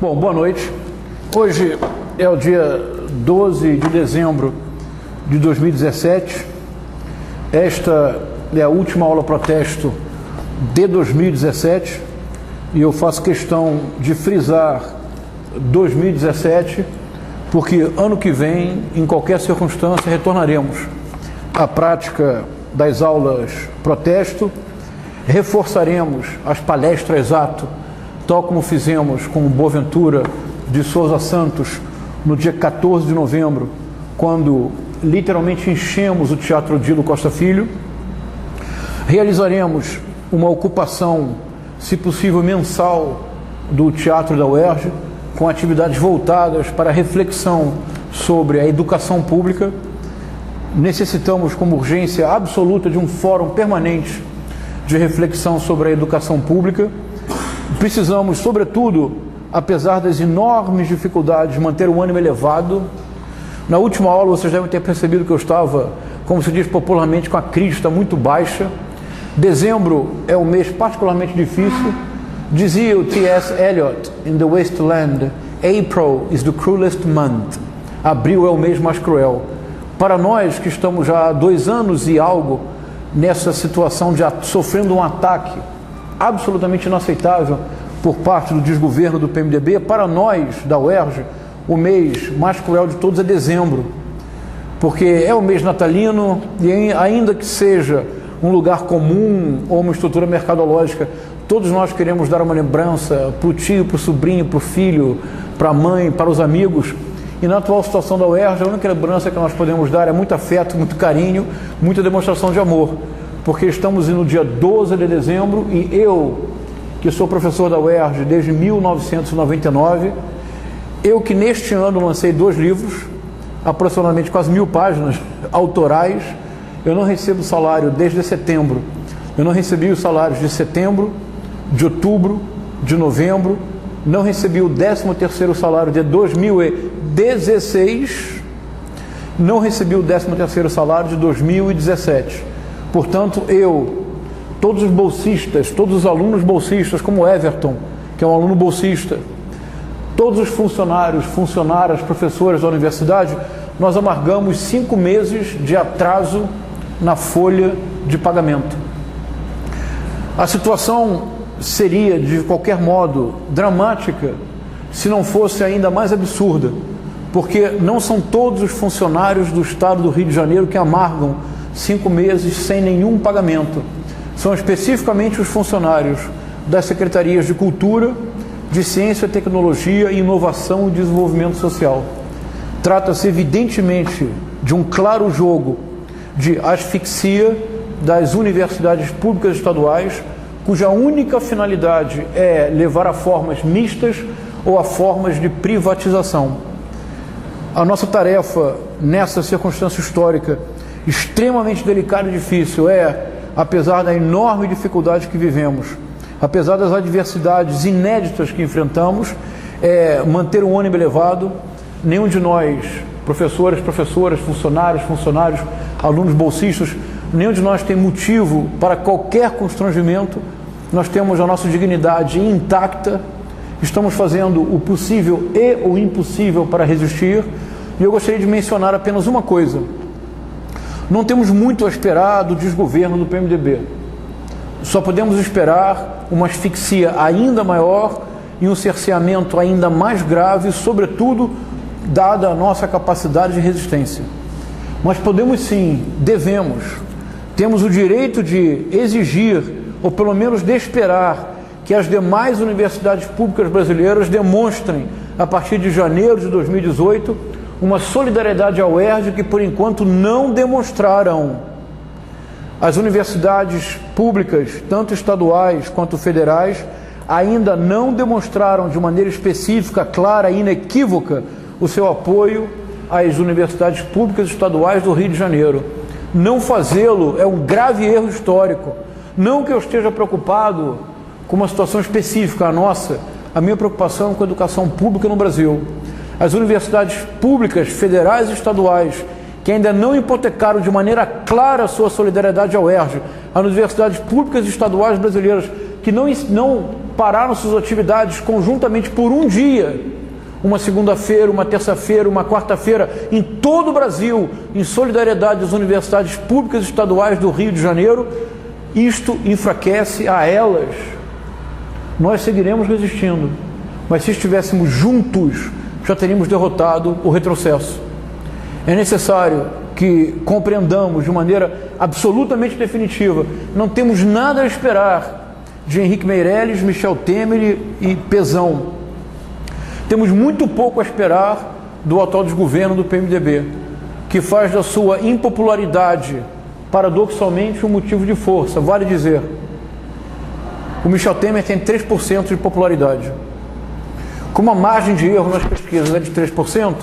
Bom, boa noite. Hoje é o dia 12 de dezembro de 2017. Esta é a última aula protesto de 2017 e eu faço questão de frisar 2017 porque ano que vem, em qualquer circunstância, retornaremos à prática das aulas protesto, reforçaremos as palestras ato, tal como fizemos com o Boaventura de Souza Santos no dia 14 de novembro, quando literalmente enchemos o Teatro Odilo Costa Filho. Realizaremos uma ocupação, se possível mensal, do Teatro da UERJ, com atividades voltadas para a reflexão sobre a educação pública. Necessitamos, como urgência absoluta, de um fórum permanente de reflexão sobre a educação pública. Precisamos, sobretudo, apesar das enormes dificuldades, manter o ânimo elevado. Na última aula, vocês devem ter percebido que eu estava, como se diz popularmente, com a crista muito baixa. Dezembro é um mês particularmente difícil. Dizia o T.S. Eliot, in The Wasteland, April is the cruelest month. Abril é o mês mais cruel. Para nós que estamos já há 2 anos e algo nessa situação de sofrendo um ataque absolutamente inaceitável por parte do desgoverno do PMDB, para nós da UERJ, o mês mais cruel de todos é dezembro, porque é o mês natalino e ainda que seja um lugar comum ou uma estrutura mercadológica, todos nós queremos dar uma lembrança para o tio, para o sobrinho, para o filho, para a mãe, para os amigos. E na atual situação da UERJ, a única lembrança que nós podemos dar é muito afeto, muito carinho, muita demonstração de amor, porque estamos no dia 12 de dezembro e eu, que sou professor da UERJ desde 1999, eu que neste ano lancei 2 livros, aproximadamente quase 1000 páginas autorais, eu não recebo salário desde setembro. Eu não recebi os salários de setembro, de outubro, de novembro, não recebi o 13º salário de 2016, não recebi o 13º salário de 2017. Portanto, eu, todos os bolsistas, todos os alunos bolsistas, como Everton, que é um aluno bolsista, todos os funcionários, funcionárias, professores da universidade, nós amargamos 5 meses de atraso na folha de pagamento. A situação seria, de qualquer modo, dramática se não fosse ainda mais absurda, porque não são todos os funcionários do Estado do Rio de Janeiro que amargam 5 meses sem nenhum pagamento. São especificamente os funcionários das Secretarias de Cultura, de Ciência, Tecnologia, Inovação e Desenvolvimento Social. Trata-se evidentemente de um claro jogo de asfixia das universidades públicas estaduais, cuja única finalidade é levar a formas mistas ou a formas de privatização. A nossa tarefa nessa circunstância histórica extremamente delicada e difícil é, apesar da enorme dificuldade que vivemos, apesar das adversidades inéditas que enfrentamos, é manter o ânimo elevado. Nenhum de nós, professoras, funcionários, alunos bolsistas, nenhum de nós tem motivo para qualquer constrangimento. Nós temos a nossa dignidade intacta, estamos fazendo o possível e o impossível para resistir. E eu gostaria de mencionar apenas uma coisa. Não temos muito a esperar do desgoverno do PMDB. Só podemos esperar uma asfixia ainda maior e um cerceamento ainda mais grave, sobretudo dada a nossa capacidade de resistência. Mas podemos sim, devemos, temos o direito de exigir, ou pelo menos de esperar, que as demais universidades públicas brasileiras demonstrem, a partir de janeiro de 2018, uma solidariedade ao UERJ que por enquanto não demonstraram. As universidades públicas, tanto estaduais quanto federais, ainda não demonstraram de maneira específica, clara e inequívoca o seu apoio às universidades públicas estaduais do Rio de Janeiro. Não fazê-lo é um grave erro histórico. Não que eu esteja preocupado com uma situação específica, a minha preocupação é com a educação pública no Brasil. As universidades públicas, federais e estaduais, que ainda não hipotecaram de maneira clara a sua solidariedade ao UERJ, as universidades públicas e estaduais brasileiras que não pararam suas atividades conjuntamente por um dia, uma segunda-feira, uma terça-feira, uma quarta-feira, em todo o Brasil, em solidariedade às universidades públicas estaduais do Rio de Janeiro, isto enfraquece a elas. Nós seguiremos resistindo, mas se estivéssemos juntos, já teríamos derrotado o retrocesso. É necessário que compreendamos de maneira absolutamente definitiva: não temos nada a esperar de Henrique Meirelles, Michel Temer e Pezão. Temos muito pouco a esperar do atual desgoverno do PMDB, que faz da sua impopularidade, paradoxalmente, um motivo de força. Vale dizer, o Michel Temer tem 3% de popularidade. Como a margem de erro nas pesquisas é de 3%,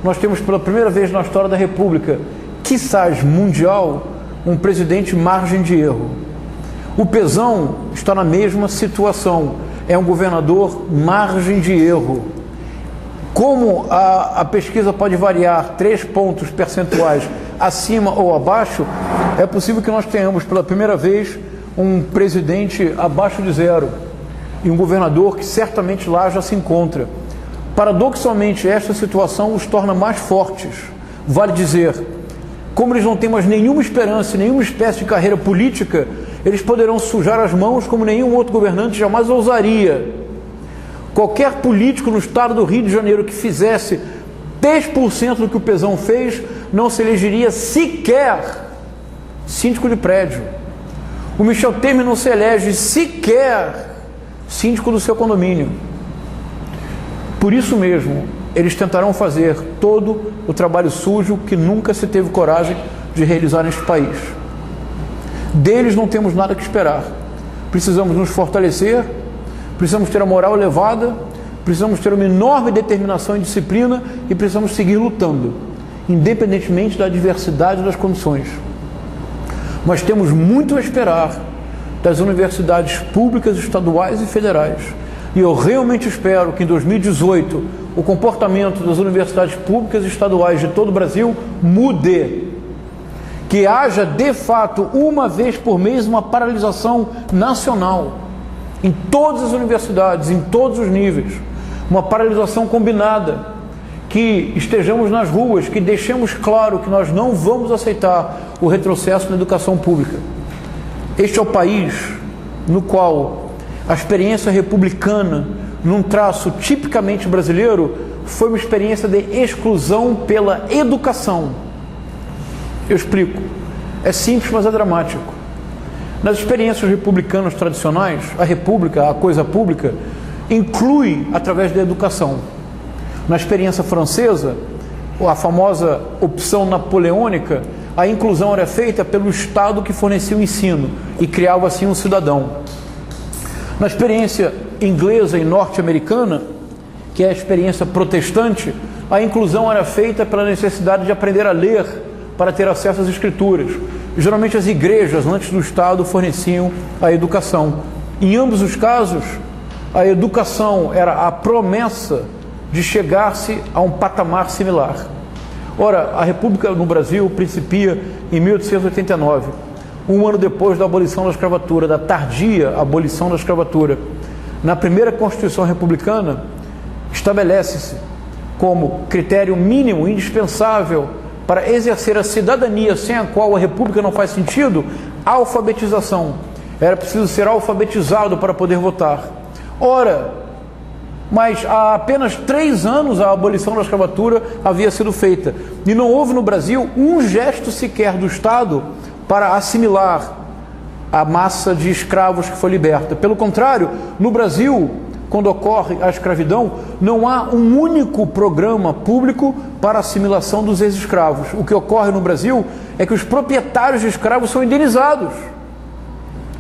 nós temos pela primeira vez na história da República, quiçás mundial, um presidente margem de erro. O Pezão está na mesma situação, é um governador margem de erro. Como a pesquisa pode variar 3 pontos percentuais acima ou abaixo, é possível que nós tenhamos pela primeira vez um presidente abaixo de 0 e um governador que certamente lá já se encontra. Paradoxalmente, esta situação os torna mais fortes. Vale dizer, como eles não têm mais nenhuma esperança, nenhuma espécie de carreira política, eles poderão sujar as mãos como nenhum outro governante jamais ousaria. Qualquer político no estado do Rio de Janeiro que fizesse 10% do que o Pezão fez, não se elegeria sequer síndico de prédio. O Michel Temer não se elege sequer síndico do seu condomínio. Por isso mesmo, eles tentarão fazer todo o trabalho sujo que nunca se teve coragem de realizar neste país. Deles não temos nada que esperar. Precisamos nos fortalecer, precisamos ter a moral elevada, precisamos ter uma enorme determinação e disciplina e precisamos seguir lutando, independentemente da diversidade das condições. Mas temos muito a esperar das universidades públicas, estaduais e federais. E eu realmente espero que em 2018 o comportamento das universidades públicas e estaduais de todo o Brasil mude. Que haja, de fato, uma vez por mês, uma paralisação nacional. Em todas as universidades, em todos os níveis. Uma paralisação combinada. Que estejamos nas ruas, que deixemos claro que nós não vamos aceitar o retrocesso na educação pública. Este é o país no qual a experiência republicana, num traço tipicamente brasileiro, foi uma experiência de exclusão pela educação. Eu explico. É simples, mas é dramático. Nas experiências republicanas tradicionais, a república, a coisa pública, inclui através da educação. Na experiência francesa, a famosa opção napoleônica, a inclusão era feita pelo Estado que fornecia o ensino e criava assim um cidadão. Na experiência inglesa e norte-americana, que é a experiência protestante, a inclusão era feita pela necessidade de aprender a ler para ter acesso às escrituras. Geralmente as igrejas, antes do Estado, forneciam a educação. Em ambos os casos, a educação era a promessa de chegar-se a um patamar similar. Ora, a República no Brasil principia em 1889, um ano depois da abolição da escravatura, da tardia abolição da escravatura. Na primeira Constituição Republicana, estabelece-se como critério mínimo, indispensável para exercer a cidadania, sem a qual a República não faz sentido, a alfabetização. Era preciso ser alfabetizado para poder votar. Ora, mas há apenas 3 anos a abolição da escravatura havia sido feita. E não houve no Brasil um gesto sequer do Estado para assimilar a massa de escravos que foi liberta. Pelo contrário, no Brasil, quando ocorre a escravidão, não há um único programa público para a assimilação dos ex-escravos. O que ocorre no Brasil é que os proprietários de escravos são indenizados.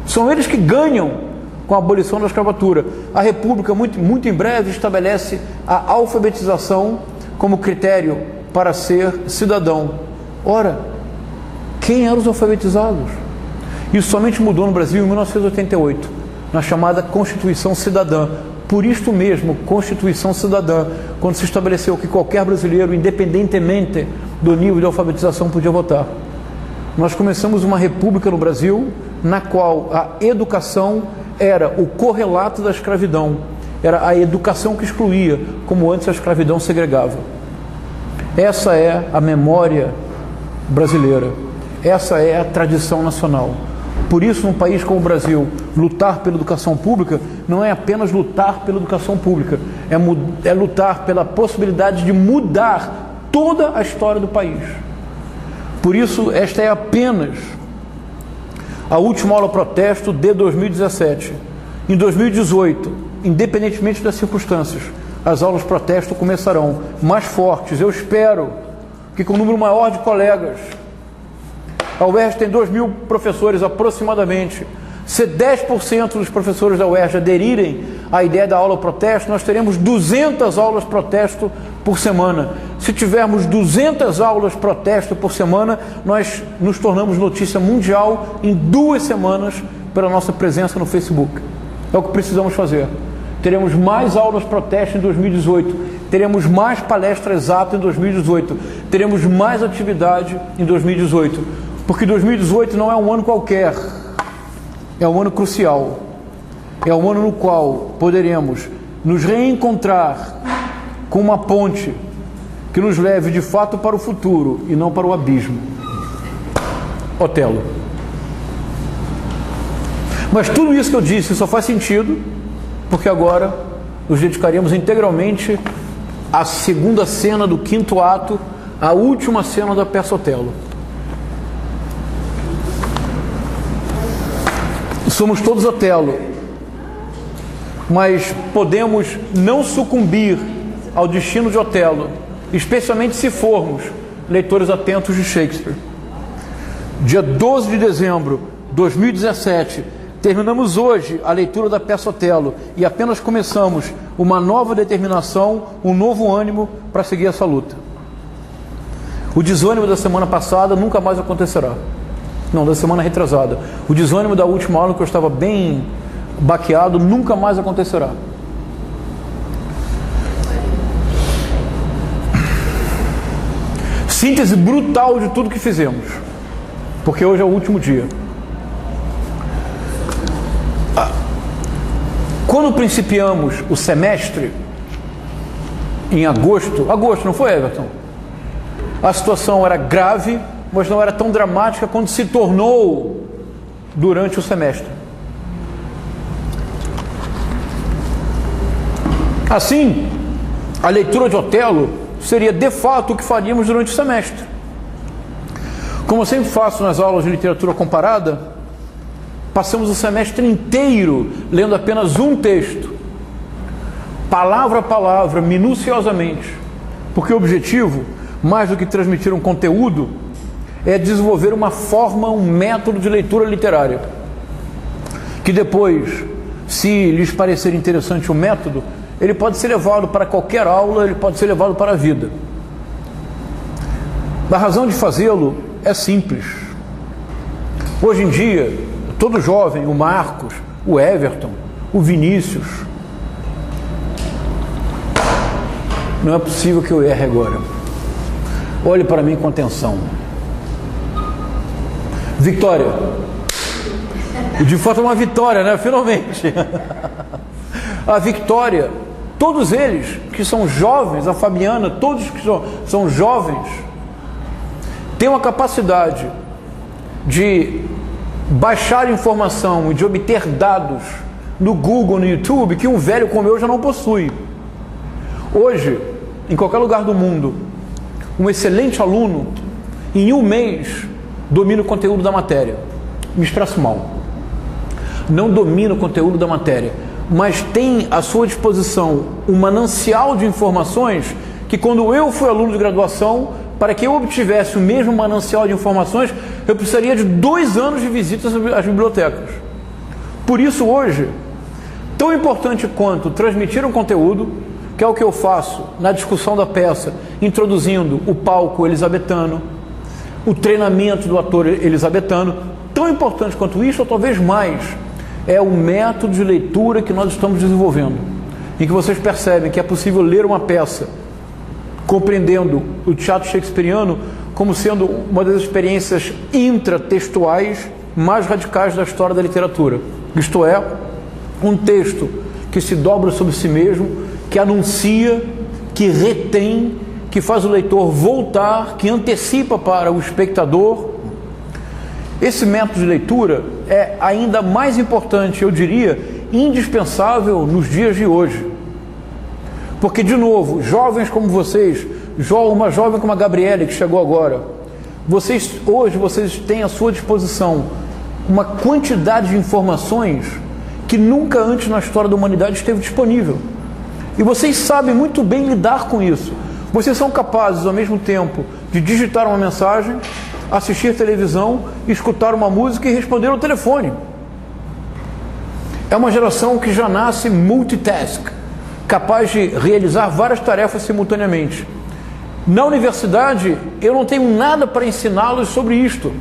São eles que ganham com a abolição da escravatura. A República, muito em breve, estabelece a alfabetização como critério para ser cidadão. Ora, quem eram os alfabetizados? Isso somente mudou no Brasil em 1988, na chamada Constituição Cidadã. Por isto mesmo, Constituição Cidadã, quando se estabeleceu que qualquer brasileiro, independentemente do nível de alfabetização, podia votar. Nós começamos uma república no Brasil, na qual a educação era o correlato da escravidão, era a educação que excluía, como antes a escravidão segregava. Essa é a memória brasileira, essa é a tradição nacional. Por isso, num país como o Brasil, lutar pela educação pública não é apenas lutar pela educação pública, é lutar pela possibilidade de mudar toda a história do país. Por isso, esta é apenas a última aula protesto de 2017. Em 2018, independentemente das circunstâncias, as aulas protesto começarão mais fortes. Eu espero que com um número maior de colegas. A UERJ tem 2.000 professores aproximadamente. Se 10% dos professores da UERJ aderirem à ideia da aula protesto, nós teremos 200 aulas protesto por semana. Se tivermos 200 aulas protesto por semana, nós nos tornamos notícia mundial em 2 semanas pela nossa presença no Facebook. É o que precisamos fazer. Teremos mais aulas protesto em 2018, teremos mais palestras aptas em 2018, teremos mais atividade em 2018, porque 2018 não é um ano qualquer, é um ano crucial, é um ano no qual poderemos nos reencontrar com uma ponte que nos leve de fato para o futuro e não para o abismo. Otelo. Mas tudo isso que eu disse só faz sentido porque agora nos dedicaremos integralmente à segunda cena do 5º ato, a última cena da peça Otelo. Somos todos Otelo, mas podemos não sucumbir ao destino de Otelo, especialmente se formos leitores atentos de Shakespeare. Dia 12 de dezembro de 2017, terminamos hoje a leitura da peça Otelo e apenas começamos uma nova determinação, um novo ânimo para seguir essa luta. O desânimo da semana passada nunca mais acontecerá. Não, da semana retrasada. O desânimo da última aula, que eu estava bem baqueado, nunca mais acontecerá. Síntese brutal de tudo que fizemos, porque hoje é o último dia. Quando principiamos o semestre, em agosto, não foi, Everton? A situação era grave, mas não era tão dramática quanto se tornou durante o semestre. Assim, a leitura de Otelo seria de fato o que faríamos durante o semestre. Como eu sempre faço nas aulas de literatura comparada, passamos o semestre inteiro lendo apenas um texto, palavra a palavra, minuciosamente, porque o objetivo, mais do que transmitir um conteúdo, é desenvolver uma forma, um método de leitura literária, que depois, se lhes parecer interessante o método, ele pode ser levado para qualquer aula, ele pode ser levado para a vida. A razão de fazê-lo é simples. Hoje em dia, todo jovem, o Marcos, o Everton, o Vinícius, não é possível que eu erre agora. Olhe para mim com atenção. Vitória. De fato é uma vitória, né? Finalmente. A Vitória, todos eles que são jovens, a Fabiana, todos que são jovens, têm uma capacidade de baixar informação e de obter dados no Google, no YouTube, que um velho como eu já não possui. Hoje, em qualquer lugar do mundo, um excelente aluno, em um mês, domina o conteúdo da matéria. Me expresso mal. Não domina o conteúdo da matéria, mas tem à sua disposição um manancial de informações que, quando eu fui aluno de graduação, para que eu obtivesse o mesmo manancial de informações, eu precisaria de 2 anos de visitas às bibliotecas. Por isso, hoje, tão importante quanto transmitir um conteúdo, que é o que eu faço na discussão da peça, introduzindo o palco elisabetano, o treinamento do ator elisabetano, tão importante quanto isso, ou talvez mais, é o método de leitura que nós estamos desenvolvendo, em que vocês percebem que é possível ler uma peça compreendendo o teatro shakespeariano como sendo uma das experiências intratextuais mais radicais da história da literatura. Isto é, Um texto que se dobra sobre si mesmo, que anuncia, que retém, que faz o leitor voltar, que antecipa para o espectador. Esse método de leitura é ainda mais importante, eu diria, indispensável nos dias de hoje. Porque, de novo, jovens como vocês, uma jovem como a Gabriele, que chegou agora, hoje vocês têm à sua disposição uma quantidade de informações que nunca antes na história da humanidade esteve disponível. E vocês sabem muito bem lidar com isso. Vocês são capazes, ao mesmo tempo, de digitar uma mensagem, assistir televisão, escutar uma música e responder ao telefone. É uma geração que já nasce multitask, capaz de realizar várias tarefas simultaneamente. Na universidade, eu não tenho nada para ensiná-los sobre isto.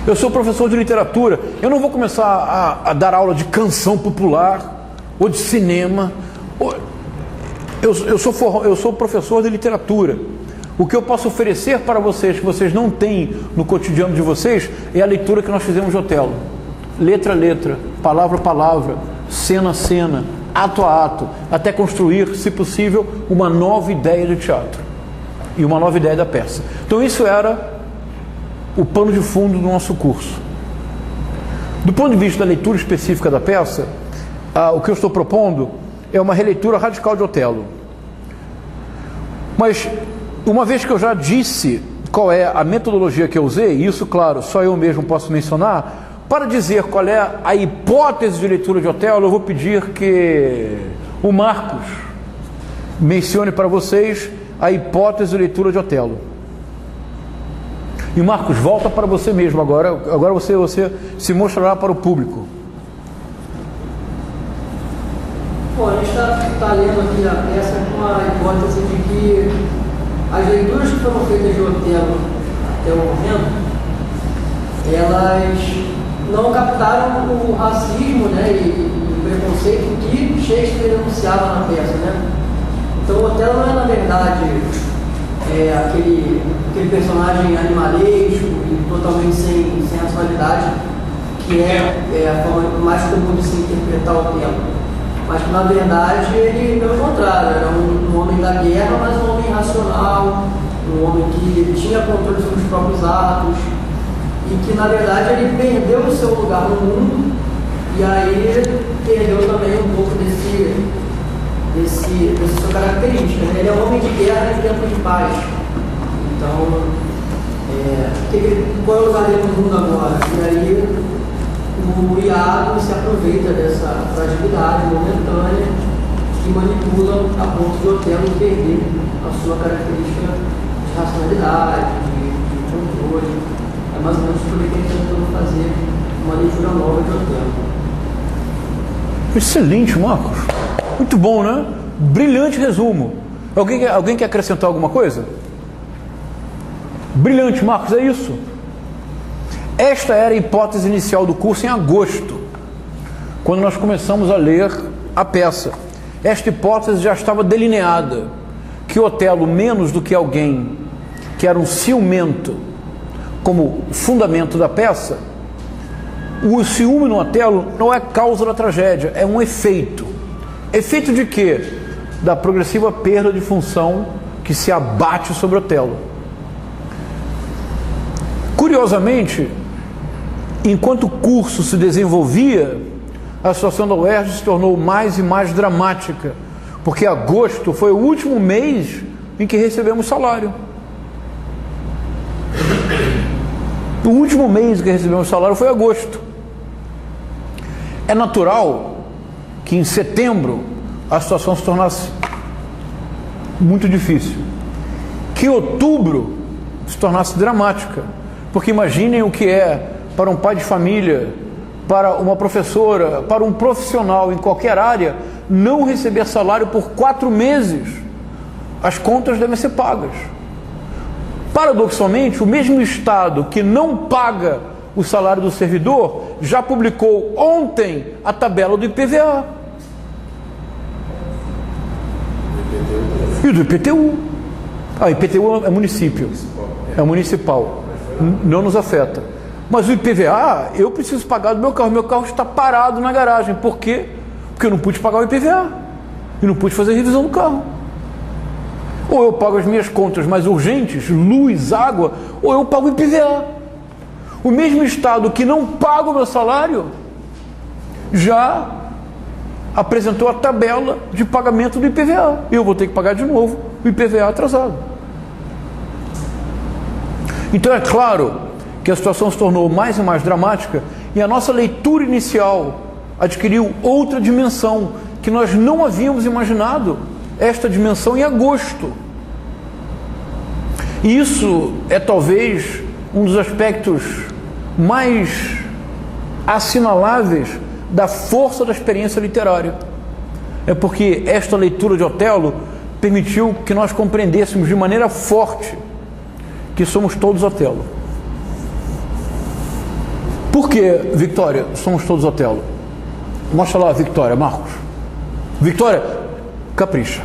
Eu sou professor de literatura, eu não vou começar a dar aula de canção popular, ou de cinema. Eu sou professor de literatura. O que eu posso oferecer para vocês, que vocês não têm no cotidiano de vocês, é a leitura que nós fizemos de Otelo. Letra a letra, palavra a palavra, cena a cena, ato a ato, até construir, se possível, uma nova ideia de teatro e uma nova ideia da peça. Então isso era o pano de fundo do nosso curso. Do ponto de vista da leitura específica da peça, o que eu estou propondo é uma releitura radical de Otelo. Mas, uma vez que eu já disse qual é a metodologia que eu usei, e isso, claro, só eu mesmo posso mencionar, para dizer qual é a hipótese de leitura de Otelo, eu vou pedir que o Marcos mencione para vocês a hipótese de leitura de Otelo. E Marcos, volta para você mesmo agora você se mostrará para o público. Bom, a gente está lendo aqui a peça com a hipótese de que as leituras que foram feitas de Otelo até o momento, elas não captaram o racismo, né, e o preconceito que Shakespeare denunciava na peça, né? Então Otelo não é, na verdade, aquele personagem animalesco e totalmente sem racionalidade, que é a forma mais comum de se interpretar Otelo. Mas que, na verdade, ele, pelo contrário, era um homem da guerra, mas um homem racional, um homem que tinha controle sobre os próprios atos, e que, na verdade, ele perdeu o seu lugar no mundo, e aí perdeu também um pouco dessa sua característica, né? Ele é um homem de guerra em tempo de paz. Então, qual é o lugar dele no mundo agora? E aí o Iago se aproveita dessa fragilidade momentânea e manipula a ponto de Otelo perder a sua característica de racionalidade, de controle. É mais ou menos por que ele tentou fazer uma leitura nova de Otelo. Excelente, Marcos. Muito bom, né? Brilhante resumo. Alguém quer acrescentar alguma coisa? Brilhante, Marcos, é isso. Esta era a hipótese inicial do curso em agosto, quando nós começamos a ler a peça. Esta hipótese já estava delineada, que Otelo, menos do que alguém que era um ciumento como fundamento da peça, o ciúme no Otelo não é causa da tragédia, é um efeito. Efeito de quê? Da progressiva perda de função que se abate sobre Otelo. Curiosamente, enquanto o curso se desenvolvia, a situação da UERJ se tornou mais e mais dramática, porque agosto foi o último mês em que recebemos salário. O último mês que recebemos salário foi agosto. É natural que em setembro a situação se tornasse muito difícil, que outubro se tornasse dramática, porque imaginem o que é para um pai de família, para uma professora, para um profissional em qualquer área, não receber salário por 4 meses. As contas devem ser pagas. Paradoxalmente, o mesmo Estado que não paga o salário do servidor já publicou ontem a tabela do IPVA e do IPTU. IPTU é município, é municipal, não nos afeta. Mas o IPVA, eu preciso pagar do meu carro está parado na garagem. Por quê? Porque eu não pude pagar o IPVA e não pude fazer a revisão do carro. Ou eu pago as minhas contas mais urgentes, luz, água, ou eu pago o IPVA. O mesmo Estado que não paga o meu salário já apresentou a tabela de pagamento do IPVA. Eu vou ter que pagar de novo o IPVA atrasado. Então é claro que a situação se tornou mais e mais dramática e a nossa leitura inicial adquiriu outra dimensão que nós não havíamos imaginado esta dimensão em agosto. E isso é talvez um dos aspectos mais assinaláveis da força da experiência literária. É porque esta leitura de Otelo permitiu que nós compreendêssemos de maneira forte que somos todos Otelo. Por que, Victória, somos todos Otelo? Mostra lá, Victória, Marcos. Victória, capricha.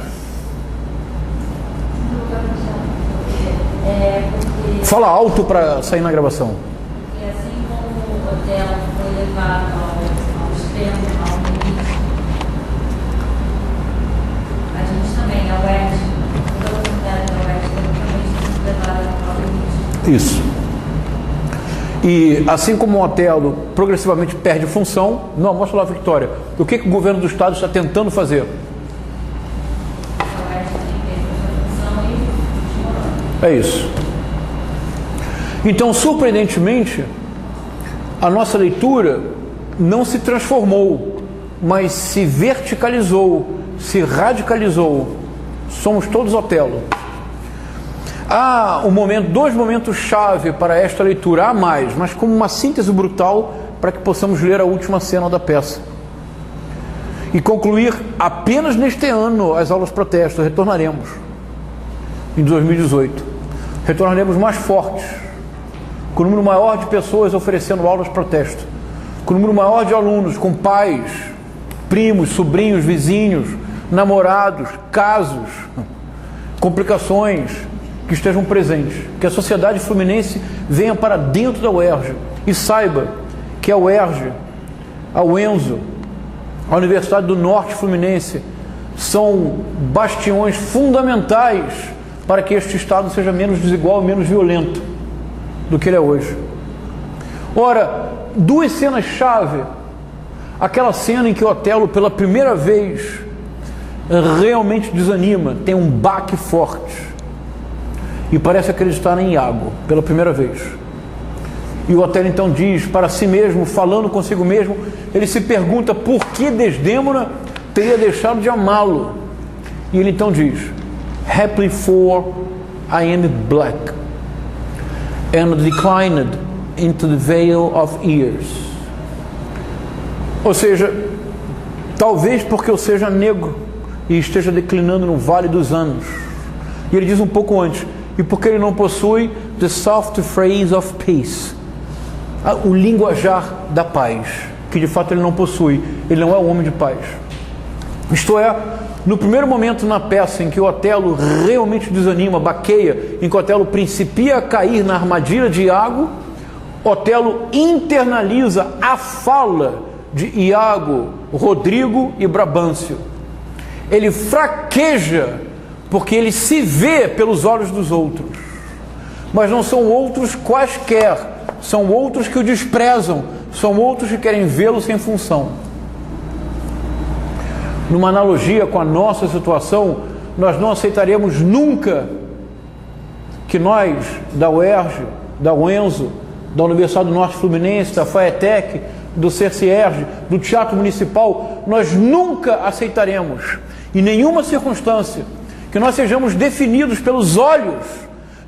Fala alto para sair na gravação. E assim como o Otelo foi levado ao extremo, ao limite, a gente também, a UERJ, toda a comunidade da UERJ também foi levada ao limite. Isso. E assim como o Otelo progressivamente perde função, não, mostra lá, Victória, o que o governo do Estado está tentando fazer? A UERJ também perde a função e desmorona. É isso. Então, surpreendentemente, a nossa leitura não se transformou, mas se verticalizou, se radicalizou. Somos todos Otelo. Há dois momentos-chave para esta leitura, há mais, mas como uma síntese brutal para que possamos ler a última cena da peça. E concluir apenas neste ano as aulas protesto. Retornaremos em 2018. Retornaremos mais fortes, com um número maior de pessoas oferecendo aulas protesto, com um número maior de alunos, com pais, primos, sobrinhos, vizinhos, namorados, casos, complicações que estejam presentes. Que a sociedade fluminense venha para dentro da UERJ e saiba que a UERJ, a UENSO, a Universidade do Norte Fluminense são bastiões fundamentais para que este Estado seja menos desigual e menos violento do que ele é hoje. Ora, duas cenas-chave. Aquela cena em que Otelo, pela primeira vez, realmente desanima, tem um baque forte e parece acreditar em Iago, pela primeira vez. E o Otelo então diz para si mesmo, falando consigo mesmo, ele se pergunta por que Desdémona teria deixado de amá-lo. E ele então diz: Happily for I am black and declined into the vale of years. Ou seja, talvez porque eu seja negro e esteja declinando no vale dos anos. E ele diz um pouco antes, e porque ele não possui the soft phrase of peace, o linguajar da paz, que de fato ele não possui, ele não é um homem de paz. Isto é, no primeiro momento na peça em que o Otelo realmente desanima, baqueia, em que o Otelo principia a cair na armadilha de Iago, Otelo internaliza a fala de Iago, Rodrigo e Brabâncio. Ele fraqueja porque ele se vê pelos olhos dos outros, mas não são outros quaisquer, são outros que o desprezam, são outros que querem vê-lo sem função. Numa analogia com a nossa situação, nós não aceitaremos nunca que nós, da UERJ, da UENSO, da Universidade do Norte Fluminense, da FAETEC, do CERCIERJ, do Teatro Municipal, nós nunca aceitaremos, em nenhuma circunstância, que nós sejamos definidos pelos olhos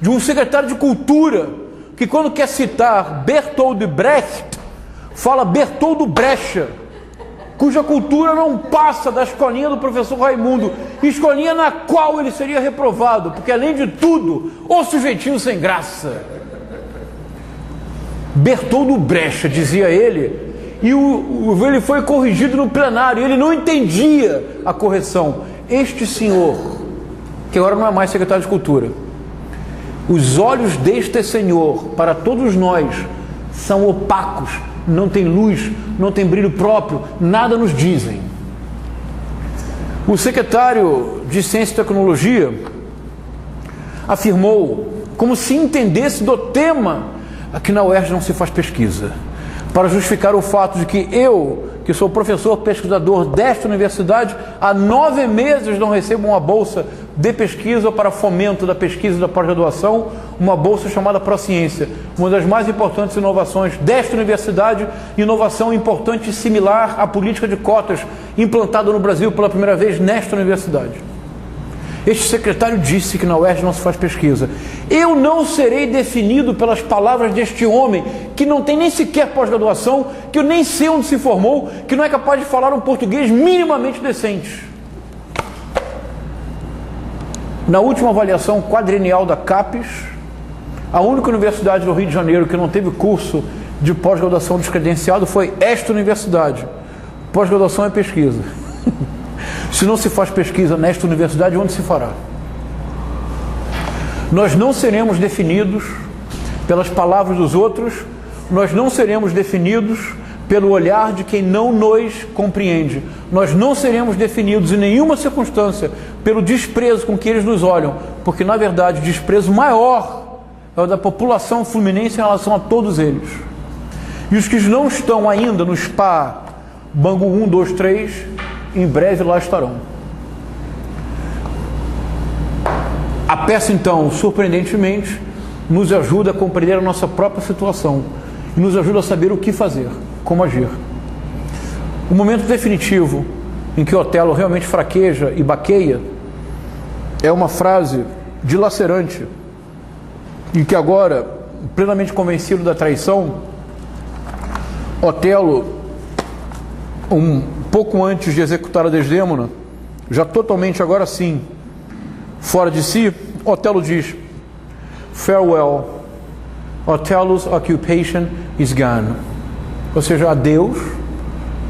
de um secretário de Cultura, que quando quer citar Bertolt Brecht, fala Bertoldo Brecha, cuja cultura não passa da escolinha do professor Raimundo, escolinha na qual ele seria reprovado, porque além de tudo, o sujeitinho sem graça. Bertoldo Brecha, dizia ele, e ele foi corrigido no plenário, ele não entendia a correção. Este senhor, que agora não é mais secretário de Cultura, os olhos deste senhor, para todos nós, são opacos, não tem luz, não tem brilho próprio, nada nos dizem. O secretário de Ciência e Tecnologia afirmou, como se entendesse do tema, que na UERJ não se faz pesquisa, para justificar o fato de que eu, que sou professor pesquisador desta universidade, há 9 meses não recebo uma bolsa de pesquisa para fomento da pesquisa e da pós-graduação, uma bolsa chamada Prociência, uma das mais importantes inovações desta universidade, inovação importante e similar à política de cotas implantada no Brasil pela primeira vez nesta universidade. Este secretário disse que na UERJ não se faz pesquisa. Eu não serei definido pelas palavras deste homem, que não tem nem sequer pós-graduação, que eu nem sei onde se formou, que não é capaz de falar um português minimamente decente. Na última avaliação quadrienal da CAPES, a única universidade do Rio de Janeiro que não teve curso de pós-graduação descredenciado foi esta universidade. Pós-graduação é pesquisa. Se não se faz pesquisa nesta universidade, onde se fará? Nós não seremos definidos pelas palavras dos outros, nós não seremos definidos pelo olhar de quem não nos compreende. Nós não seremos definidos em nenhuma circunstância pelo desprezo com que eles nos olham, porque na verdade o desprezo maior é o da população fluminense em relação a todos eles. E os que não estão ainda no SPA Bangu 1, 2, 3, em breve lá estarão. A peça então, surpreendentemente, nos ajuda a compreender a nossa própria situação e nos ajuda a saber o que fazer, como agir. O momento definitivo em que Otelo realmente fraqueja e baqueia é uma frase dilacerante, em que agora, plenamente convencido da traição, Otelo, pouco antes de executar a Desdémona, já totalmente agora sim, fora de si, Otelo diz: farewell, Othello's occupation is gone. Ou seja, adeus.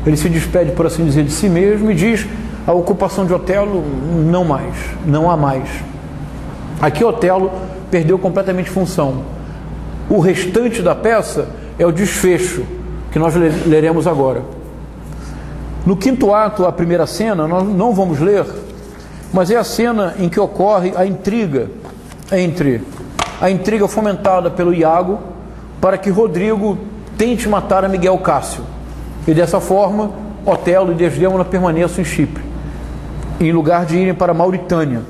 Ele se despede, por assim dizer, de si mesmo e diz: a ocupação de Otelo não mais, não há mais. Aqui Otelo perdeu completamente função. O restante da peça é o desfecho, que nós leremos agora. No quinto ato, a primeira cena, nós não vamos ler, mas é a cena em que ocorre a intriga fomentada pelo Iago para que Rodrigo tente matar a Miguel Cássio. E dessa forma, Otelo e Desdémona permaneçam em Chipre, em lugar de irem para a Mauritânia.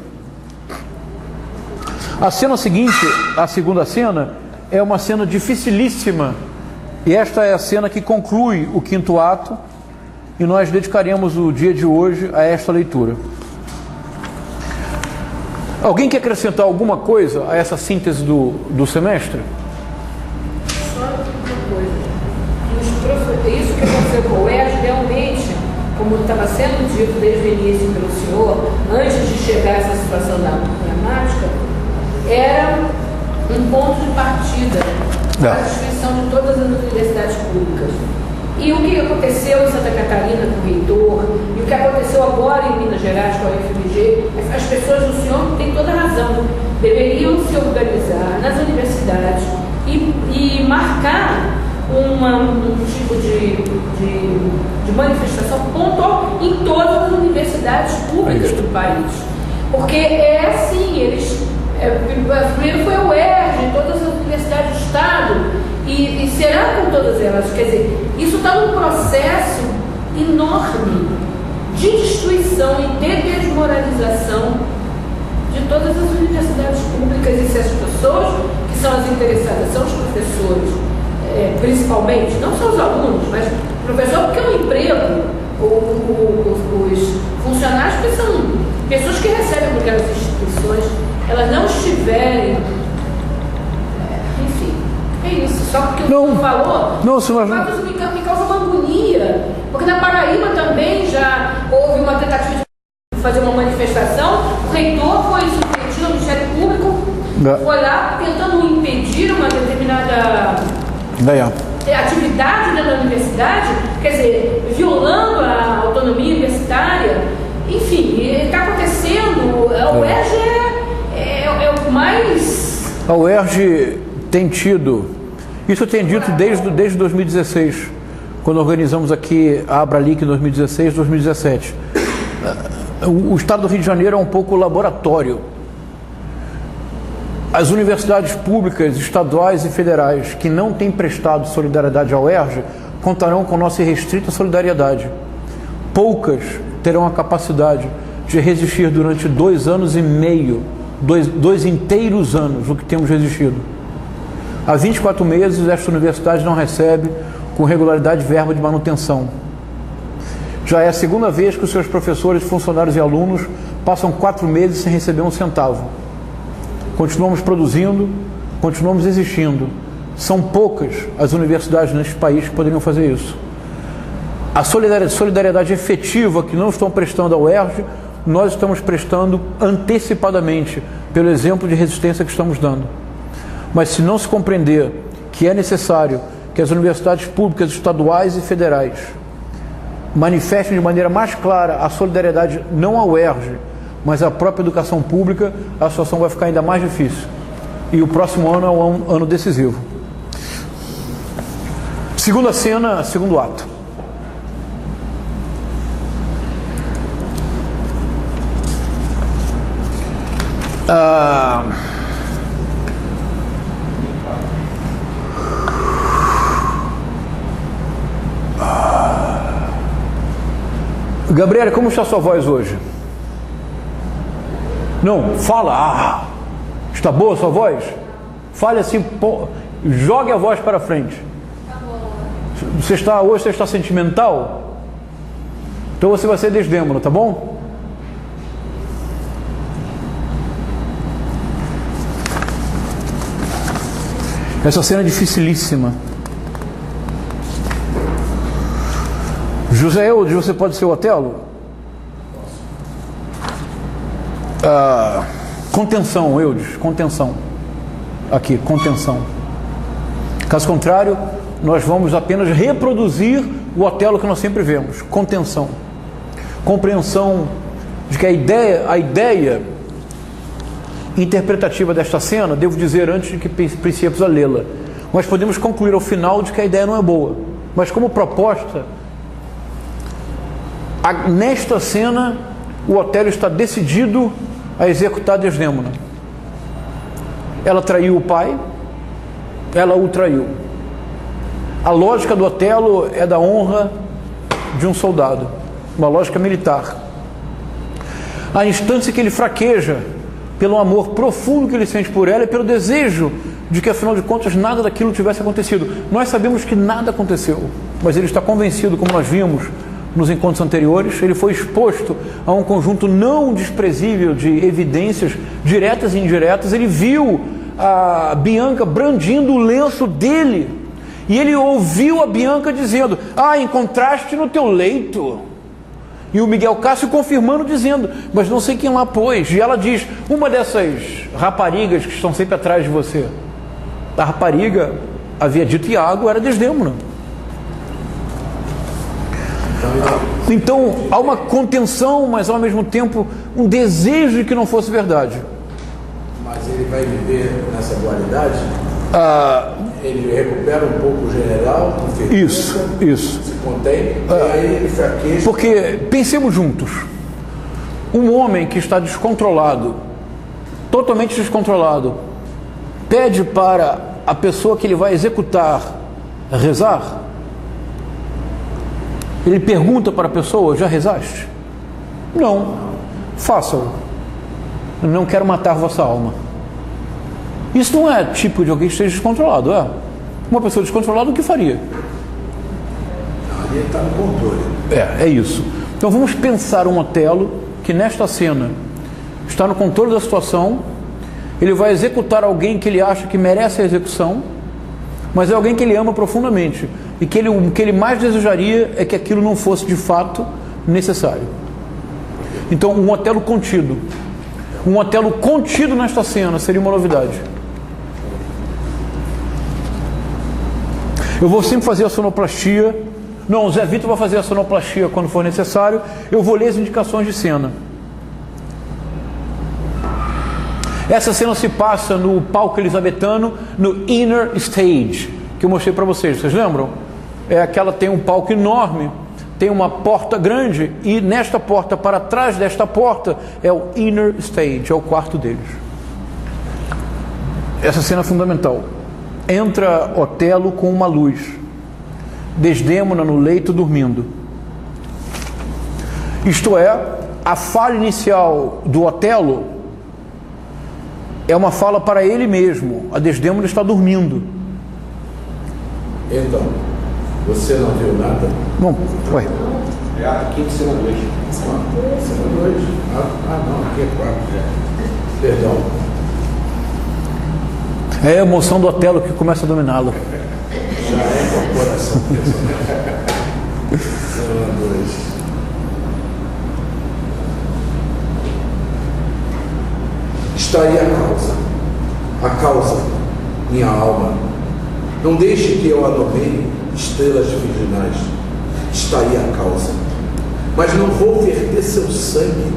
A cena seguinte, a segunda cena, é uma cena dificilíssima, e esta é a cena que conclui o quinto ato, e nós dedicaremos o dia de hoje a esta leitura. Alguém quer acrescentar alguma coisa a essa síntese do semestre? Só uma coisa. Isso que aconteceu com o UERJ, realmente, como estava sendo dito desde o início pelo senhor, antes de chegar a essa situação dramática, era um ponto de partida para a destruição de todas as universidades públicas. E o que aconteceu em Santa Catarina com o reitor, e o que aconteceu agora em Minas Gerais com a UFMG, as pessoas do senhor têm toda a razão, deveriam se organizar nas universidades e marcar um tipo de manifestação pontual em todas as universidades públicas do país. Porque é assim, primeiro foi a UERJ, todas as universidades do Estado, e será com todas elas. Quer dizer, isso está num processo enorme de destruição e de desmoralização de todas as universidades públicas. E se as pessoas que são as interessadas são os professores, principalmente, não são os alunos, mas o professor, porque é um emprego, os funcionários, que são pessoas que recebem por aquelas instituições, elas não estiverem, enfim, é isso. Só porque o senhor falou, me causa uma agonia, porque na Paraíba também já houve uma tentativa de fazer uma manifestação, o reitor foi submetido ao Ministério Público, foi lá tentando impedir uma determinada atividade da universidade, quer dizer, violando a autonomia universitária. Enfim, está acontecendo. A UERJ é o mais... A UERJ tem tido Isso eu tenho dito desde 2016, quando organizamos aqui a Abralic em 2016, 2017. O Estado do Rio de Janeiro é um pouco laboratório. As universidades públicas, estaduais e federais que não têm prestado solidariedade ao UERJ contarão com nossa irrestrita solidariedade. Poucas terão a capacidade de resistir durante 2 anos e meio, dois inteiros anos, o que temos resistido. Há 24 meses, esta universidade não recebe com regularidade verba de manutenção. Já é a segunda vez que os seus professores, funcionários e alunos passam 4 meses sem receber um centavo. Continuamos produzindo, continuamos existindo. São poucas as universidades neste país que poderiam fazer isso. A solidariedade efetiva que não estão prestando ao UERJ, nós estamos prestando antecipadamente, pelo exemplo de resistência que estamos dando. Mas se não se compreender que é necessário que as universidades públicas, estaduais e federais manifestem de maneira mais clara a solidariedade não ao UERJ, mas à própria educação pública, a situação vai ficar ainda mais difícil. E o próximo ano é um ano decisivo. Segunda cena, segundo ato. Gabriela, como está a sua voz hoje? Não, fala. Está boa a sua voz? Fale assim, jogue a voz para frente. Hoje você está sentimental? Então você vai ser Desdémona, tá bom? Essa cena é dificilíssima. José Eudes, você pode ser o Otelo? Contenção, Eudes, contenção. Aqui, contenção. Caso contrário, nós vamos apenas reproduzir o Otelo que nós sempre vemos. Contenção. Compreensão de que a ideia interpretativa desta cena, devo dizer antes de que princípios a lê-la, nós podemos concluir ao final de que a ideia não é boa. Mas como proposta, nesta cena, o Otelo está decidido a executar Desdémona. Ela traiu o pai, ela o traiu. A lógica do Otelo é da honra de um soldado, uma lógica militar. A instância que ele fraqueja pelo amor profundo que ele sente por ela e pelo desejo de que, afinal de contas, nada daquilo tivesse acontecido. Nós sabemos que nada aconteceu, mas ele está convencido, como nós vimos nos encontros anteriores. Ele foi exposto a um conjunto não desprezível de evidências diretas e indiretas. Ele viu a Bianca brandindo o lenço dele e ele ouviu a Bianca dizendo: encontraste no teu leito. E o Miguel Cássio confirmando, dizendo: mas não sei quem lá pôs. E ela diz: uma dessas raparigas que estão sempre atrás de você. A rapariga, havia dito Iago, era Desdémona. Então há uma contenção, mas ao mesmo tempo um desejo de que não fosse verdade. Mas ele vai viver nessa dualidade? Ele recupera um pouco o general, isso, se contém, e aí ele fraqueja. Porque, pensemos juntos, um homem que está descontrolado, totalmente descontrolado, pede para a pessoa que ele vai executar rezar. Ele pergunta para a pessoa: já rezaste? Não. Faça-o. Não quero matar vossa alma. Isso não é tipo de alguém que esteja descontrolado, é? Uma pessoa descontrolada, o que faria? Ele está no controle. É isso. Então vamos pensar um Otelo que nesta cena está no controle da situação. Ele vai executar alguém que ele acha que merece a execução, mas é alguém que ele ama profundamente. E que o que ele mais desejaria é que aquilo não fosse de fato necessário. Então um Otelo contido. Um Otelo contido nesta cena seria uma novidade. Eu vou sempre fazer a sonoplastia. Não, o Zé Vitor vai fazer a sonoplastia quando for necessário. Eu vou ler as indicações de cena. Essa cena se passa no palco elisabetano, no Inner Stage, que que eu mostrei para vocês. Vocês lembram? É aquela, tem um palco enorme, tem uma porta grande, e nesta porta, para trás desta porta, é o inner stage, é o quarto deles. Essa cena é fundamental. Entra Otelo com uma luz, Desdémona no leito dormindo. Isto é, a fala inicial do Otelo é uma fala para ele mesmo. A Desdémona está dormindo. Então, você não viu nada? Não, ué. É aqui em cena 2. Cena 2. Não, aqui é 4. Perdão. É a emoção do Otelo que começa a dominá-lo. Já é incorporação. Cena 2. Está aí a causa, minha alma. Não deixe que eu a nomeie estrelas virginais. Está aí a causa. Mas não vou verter seu sangue,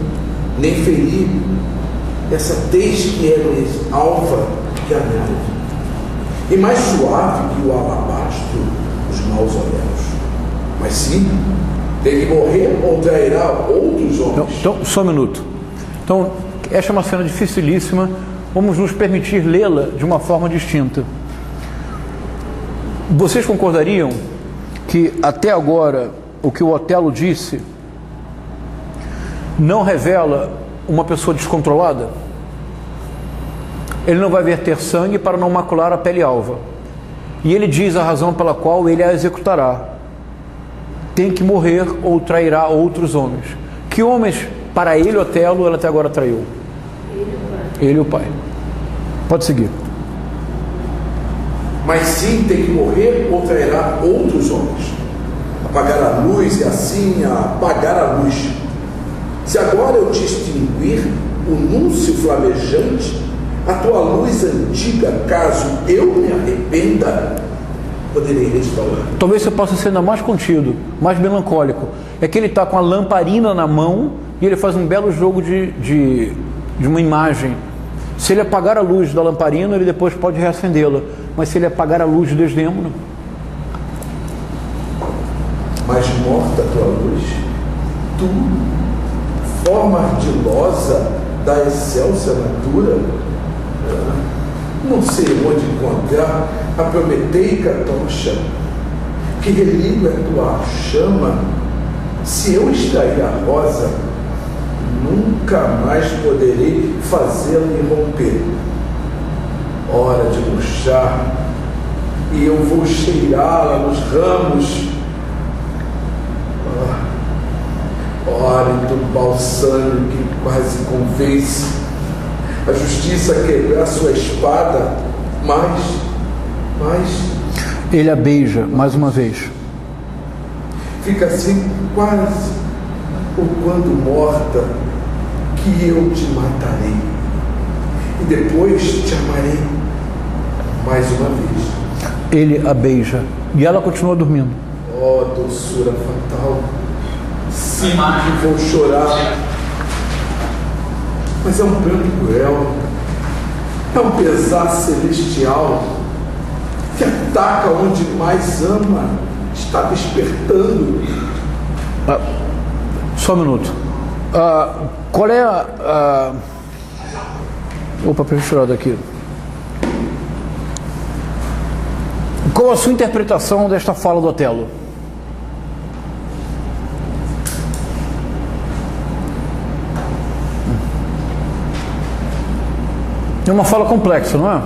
nem ferir essa tez que é mais alva que a neve, e mais suave que o alabastro dos mausoléus. Mas sim, tem que morrer ou trairá outros homens. Então, só um minuto. Então, esta é uma cena dificilíssima. Vamos nos permitir lê-la de uma forma distinta. Vocês concordariam que até agora o que o Otelo disse não revela uma pessoa descontrolada? Ele não vai verter sangue para não macular a pele alva. E ele diz a razão pela qual ele a executará. Tem que morrer ou trairá outros homens. Que homens, para ele, Otelo, ela até agora traiu? Ele e o pai. Pode seguir. Mas sim, tem que morrer ou trairá outros homens. Apagar a luz e assim apagar a luz. Se agora eu te extinguir o núncio flamejante, a tua luz antiga, caso eu me arrependa, poderei restaurar. Talvez você possa ser ainda mais contido, mais melancólico. É que ele está com a lamparina na mão e ele faz um belo jogo de uma imagem. Se ele apagar a luz da lamparina, ele depois pode reacendê-la. Mas se ele apagar a luz de Desdémona... Mas morta a tua luz, tu, forma ardilosa da excelsa natura, não sei onde encontrar a prometeica tocha, que religa a tua chama. Se eu extrair a rosa, nunca mais poderei fazê-la irromper. Hora de murchar, e eu vou cheirá-la nos ramos. Hálito balsâmico que quase convence a justiça a quebrar sua espada, mas ele a beija mais uma vez. Fica assim quase, ou quando morta, que eu te matarei e depois te amarei mais uma vez. Ele a beija e ela continua dormindo. Oh, doçura fatal, sim que vou chorar, mas é um pranto cruel, é um pesar celestial que ataca onde mais ama, está despertando. Só um minuto. Qual é a... Opa, deixa eu tirar daqui. Qual a sua interpretação desta fala do Otelo? É uma fala complexa, não é?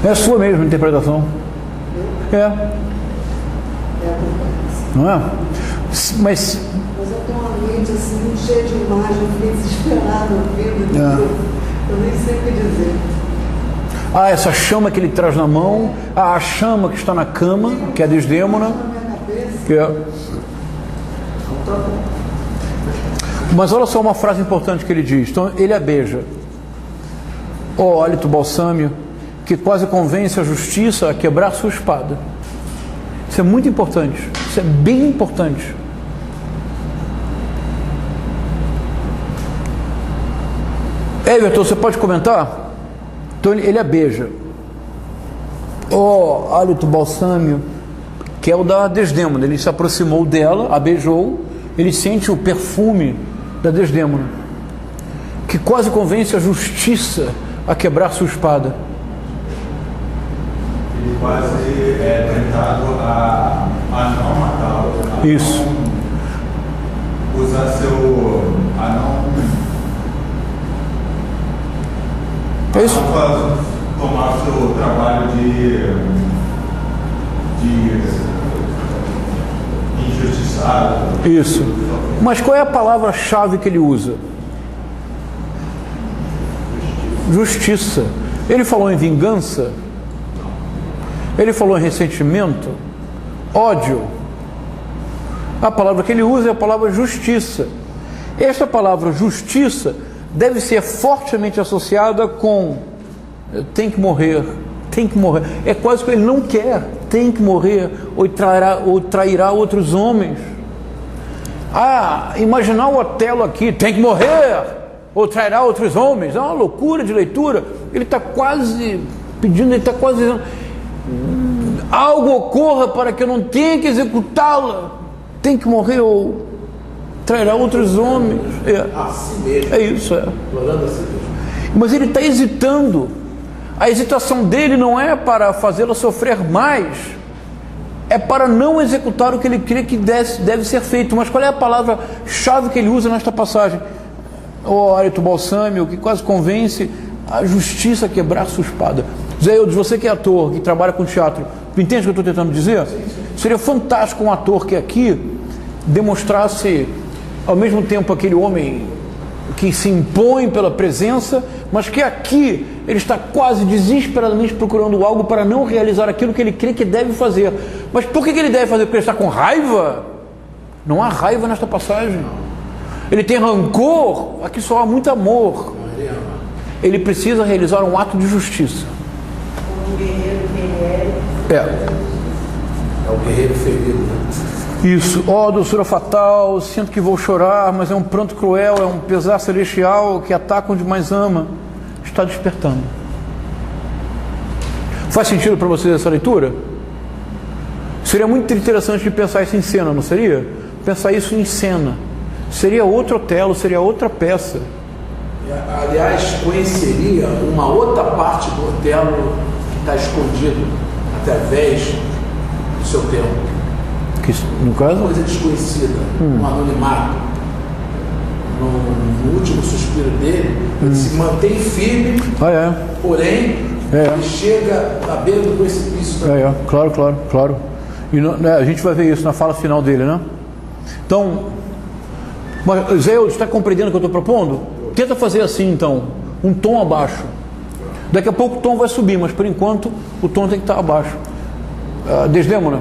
É a sua mesma interpretação. É. Não é? Mas eu tenho uma mente assim, cheia de imagens, eu fiquei desesperado ouvindo, eu nem sei o que dizer. Essa chama que ele traz na mão, a chama que está na cama, que é a Desdémona, que é... Mas olha só uma frase importante que ele diz. Então ele a beija. Ó hálito balsâmio, que quase convence a justiça a quebrar sua espada. Isso é muito importante. Isso é bem importante. Everton, você pode comentar? Então ele a beija. Hálito balsâmio, que é o da Desdémona. Ele se aproximou dela, a beijou, ele sente o perfume da Desdémona, que quase convence a justiça a quebrar sua espada. Ele quase é tentado a não matá-lo. Isso. Usar a não tomar o seu trabalho de injustiçado. Isso. Mas qual é a palavra-chave que ele usa? Justiça. Ele falou em vingança? Ele falou em ressentimento? Ódio? A palavra que ele usa é a palavra justiça. Esta palavra justiça deve ser fortemente associada com tem que morrer, tem que morrer. É quase que ele não quer, tem que morrer, ou trairá outros homens. Imaginar o Otelo aqui, tem que morrer, ou trairá outros homens. É uma loucura de leitura. Ele está quase pedindo, ele está quase dizendo, algo ocorra para que eu não tenha que executá-la, tem que morrer ou trairá outros homens. Assim mesmo. É isso, Glorando a si mesmo. Mas ele está hesitando. A hesitação dele não é para fazê-la sofrer mais, é para não executar o que ele crê que deve ser feito. Mas qual é a palavra-chave que ele usa nesta passagem? Hálito balsâmio, que quase convence a justiça a quebrar sua espada. Zé Eudes, você que é ator, que trabalha com teatro, entende o que eu estou tentando dizer? Seria fantástico um ator que aqui demonstrasse ao mesmo tempo aquele homem que se impõe pela presença, mas que aqui ele está quase desesperadamente procurando algo para não realizar aquilo que ele crê que deve fazer. Mas por que ele deve fazer? Porque ele está com raiva? Não há raiva nesta passagem. Ele tem rancor? Aqui só há muito amor. Ele precisa realizar um ato de justiça. Um guerreiro guerreiro. É o guerreiro ferido, né? Isso. Doçura fatal, sinto que vou chorar, mas é um pranto cruel, é um pesar celestial que ataca onde mais ama. Está despertando. Faz sentido para vocês essa leitura? Seria muito interessante de pensar isso em cena, não seria? Pensar isso em cena. Seria outro Otelo, seria outra peça. Aliás, conheceria uma outra parte do Otelo que está escondido através do seu tempo. Que, no caso? Uma coisa desconhecida, um anonimato. No último suspiro dele, ele se mantém firme, porém, ele chega à beira do precipício. Claro. E a gente vai ver isso na fala final dele, né? Então, Zé, você está compreendendo o que eu estou propondo? Tenta fazer assim, então, um tom abaixo. Daqui a pouco o tom vai subir, mas por enquanto o tom tem que estar abaixo. Desdémona?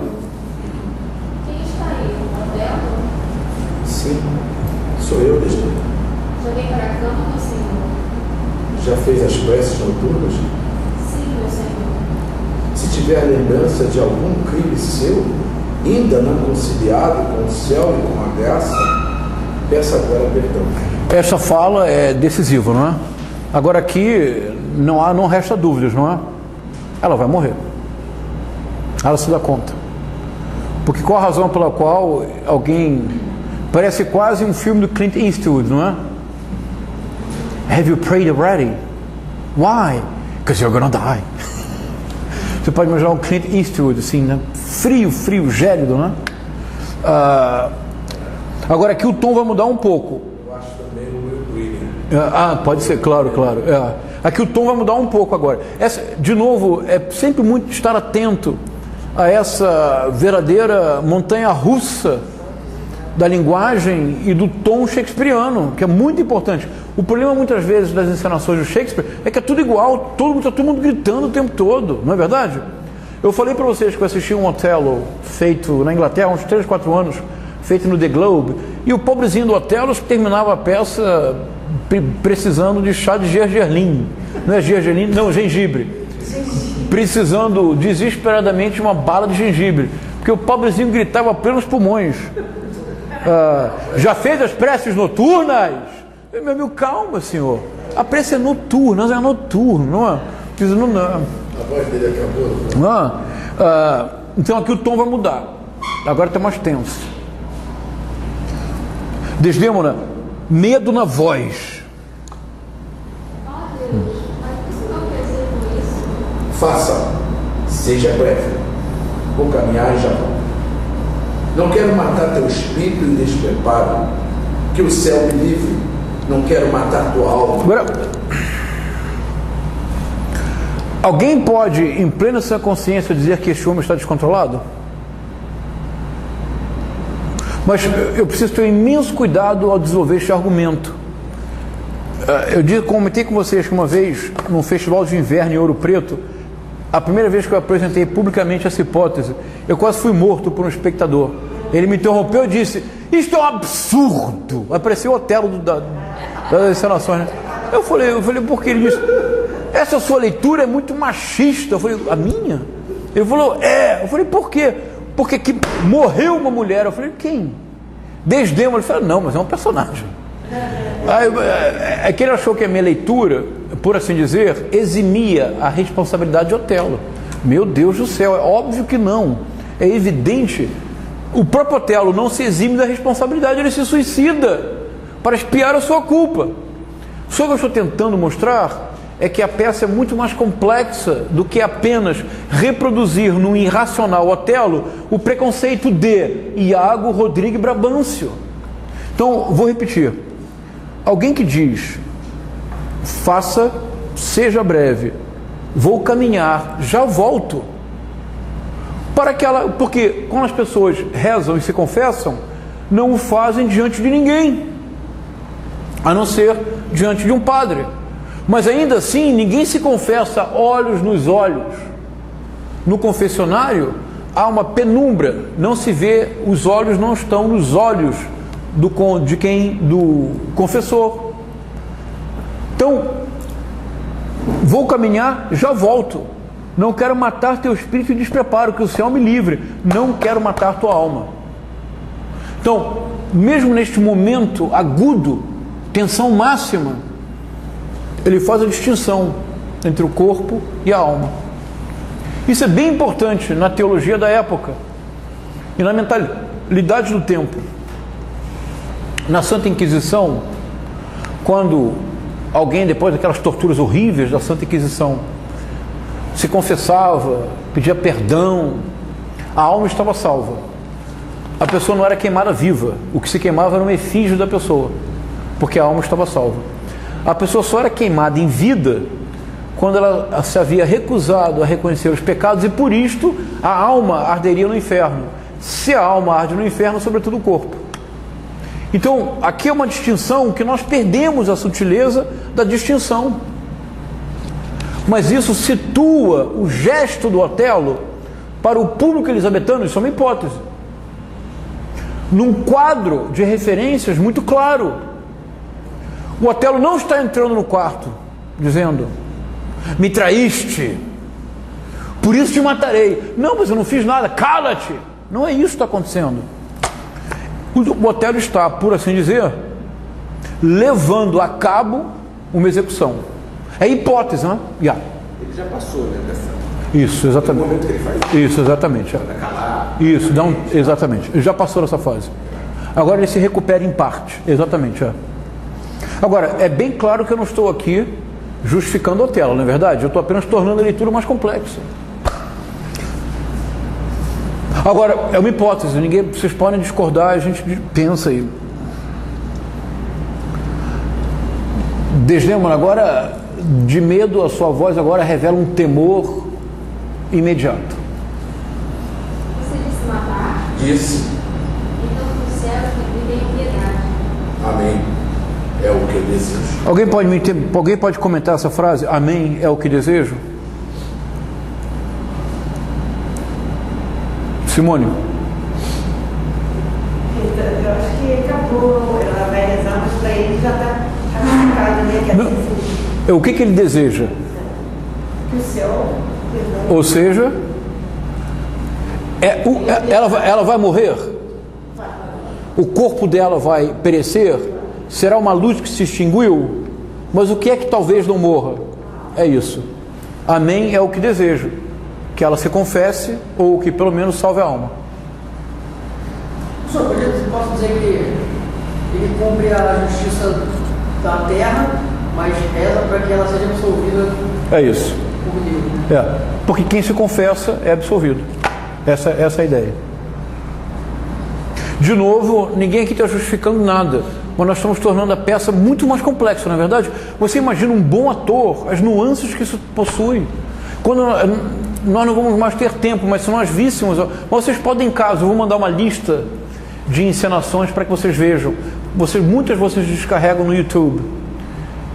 Sim, sou eu, Desdémona. Joguei para a cama, meu Senhor. Já fez as preces noturnas? Sim, meu Senhor. Se tiver lembrança de algum crime seu, ainda não conciliado com o céu e com a graça, peça agora perdão. Essa fala é decisiva, não é? Agora aqui não resta dúvidas, não é? Ela vai morrer. Ela se dá conta. Porque qual a razão pela qual alguém... Parece quase um filme do Clint Eastwood, não é? Have you prayed already? Why? Because you're gonna die. Você pode imaginar um Clint Eastwood assim, né? Frio, gélido, né? Agora aqui o tom vai mudar um pouco. Eu acho também o William. Pode ser, claro. Aqui o tom vai mudar um pouco agora. De novo, é sempre muito estar atento a essa verdadeira montanha-russa da linguagem e do tom shakespeariano, que é muito importante. O problema muitas vezes das encenações do Shakespeare é que é tudo igual, todo mundo gritando o tempo todo, não é verdade? Eu falei para vocês que eu assisti um Otelo feito na Inglaterra há uns 3, 4 anos, feito no The Globe, e o pobrezinho do Otelo terminava a peça precisando de chá de gergelim, não é gergelim, não, gengibre, precisando desesperadamente de uma bala de gengibre, porque o pobrezinho gritava a plenos pulmões. Já fez as preces noturnas? Meu amigo, calma, senhor. A prece é noturna, não é noturno, não é? Não. A voz dele acabou. Não. Então aqui o tom vai mudar. Agora está mais tenso. Desdêmona, medo na voz. Faça, seja breve. Vou caminhar e já volto. Não quero matar teu espírito em despreparo, que o céu me livre. Não quero matar tua alma. Agora, alguém pode, em plena sua consciência, dizer que este homem está descontrolado? Mas eu preciso ter um imenso cuidado ao desenvolver este argumento. Eu comentei com vocês que uma vez, num festival de inverno em Ouro Preto, a primeira vez que eu apresentei publicamente essa hipótese, eu quase fui morto por um espectador. Ele me interrompeu e disse: isto é um absurdo. Apareceu o Otelo das encenações, né? Eu falei, por que? Ele disse: essa sua leitura é muito machista. Eu falei: a minha? Ele falou: é. Eu falei: por quê? Porque que morreu uma mulher. Eu falei: quem? Desdêmona. Ele falou: não, mas é um personagem. É que ele achou que a minha leitura, por assim dizer, eximia a responsabilidade de Otelo. Meu Deus do céu, é óbvio que não. É evidente. O próprio Otelo não se exime da responsabilidade, ele se suicida para expiar a sua culpa. Só que eu estou tentando mostrar é que a peça é muito mais complexa do que apenas reproduzir no irracional Otelo o preconceito de Iago Rodrigue Brabâncio. Então, vou repetir. Alguém que diz: faça, seja breve, vou caminhar, já volto. Porque quando as pessoas rezam e se confessam, não o fazem diante de ninguém, a não ser diante de um padre. Mas ainda assim, ninguém se confessa olhos nos olhos. No confessionário há uma penumbra, não se vê, os olhos não estão nos olhos do confessor. Então, vou caminhar, já volto. Não quero matar teu espírito em despreparo, que o céu me livre. Não quero matar tua alma. Então, mesmo neste momento agudo, tensão máxima, ele faz a distinção entre o corpo e a alma. Isso é bem importante na teologia da época e na mentalidade do tempo. Na Santa Inquisição, quando alguém, depois daquelas torturas horríveis da Santa Inquisição, se confessava, pedia perdão, a alma estava salva. A pessoa não era queimada viva. O que se queimava era um efígio da pessoa, porque a alma estava salva. A pessoa só era queimada em vida quando ela se havia recusado a reconhecer os pecados, e por isto a alma arderia no inferno. Se a alma arde no inferno, sobretudo o corpo. Então, aqui é uma distinção que nós perdemos a sutileza da distinção. Mas isso situa o gesto do Otelo para o público elisabetano, isso é uma hipótese, num quadro de referências muito claro. O Otelo não está entrando no quarto dizendo: me traíste, por isso te matarei. Não, mas eu não fiz nada, cala-te. Não é isso que está acontecendo. O Otelo está, por assim dizer, levando a cabo uma execução. É hipótese, né? Ele já passou, né? Isso, exatamente. No momento que ele faz isso, exatamente. Isso, exatamente. Ele já passou nessa fase. Agora ele se recupera em parte. Exatamente. Agora, é bem claro que eu não estou aqui justificando o Otelo, não é verdade? Eu estou apenas tornando a leitura mais complexa. Agora, é uma hipótese, vocês podem discordar, a gente pensa aí. Desdêmona, agora, de medo, a sua voz agora revela um temor imediato. Você disse matar? Disse. Então, do céu, me tenha piedade. Amém. É o que eu desejo. Alguém pode comentar essa frase? Amém é o que desejo? Simone? Eu acho que acabou. Ela vai rezar, mas para ele já está marcado, né? Que assim, o que ele deseja? que o céu. Ou seja, ela vai morrer? O corpo dela vai perecer? Será uma luz que se extinguiu? Mas o que é que talvez não morra? É isso. Amém é o que desejo, que ela se confesse ou que pelo menos salve a alma. Senhor, posso dizer que ele cumpre a justiça da terra, mas reza para que ela seja absolvida É isso. por Deus. É, porque quem se confessa é absolvido. Essa é a ideia. De novo, ninguém aqui está justificando nada, mas nós estamos tornando a peça muito mais complexa, não é verdade? Você imagina um bom ator, as nuances que isso possui. Quando nós não vamos mais ter tempo, mas se nós víssemos, vocês podem em casa, eu vou mandar uma lista de encenações para que vocês vejam. Muitas vocês descarregam no YouTube.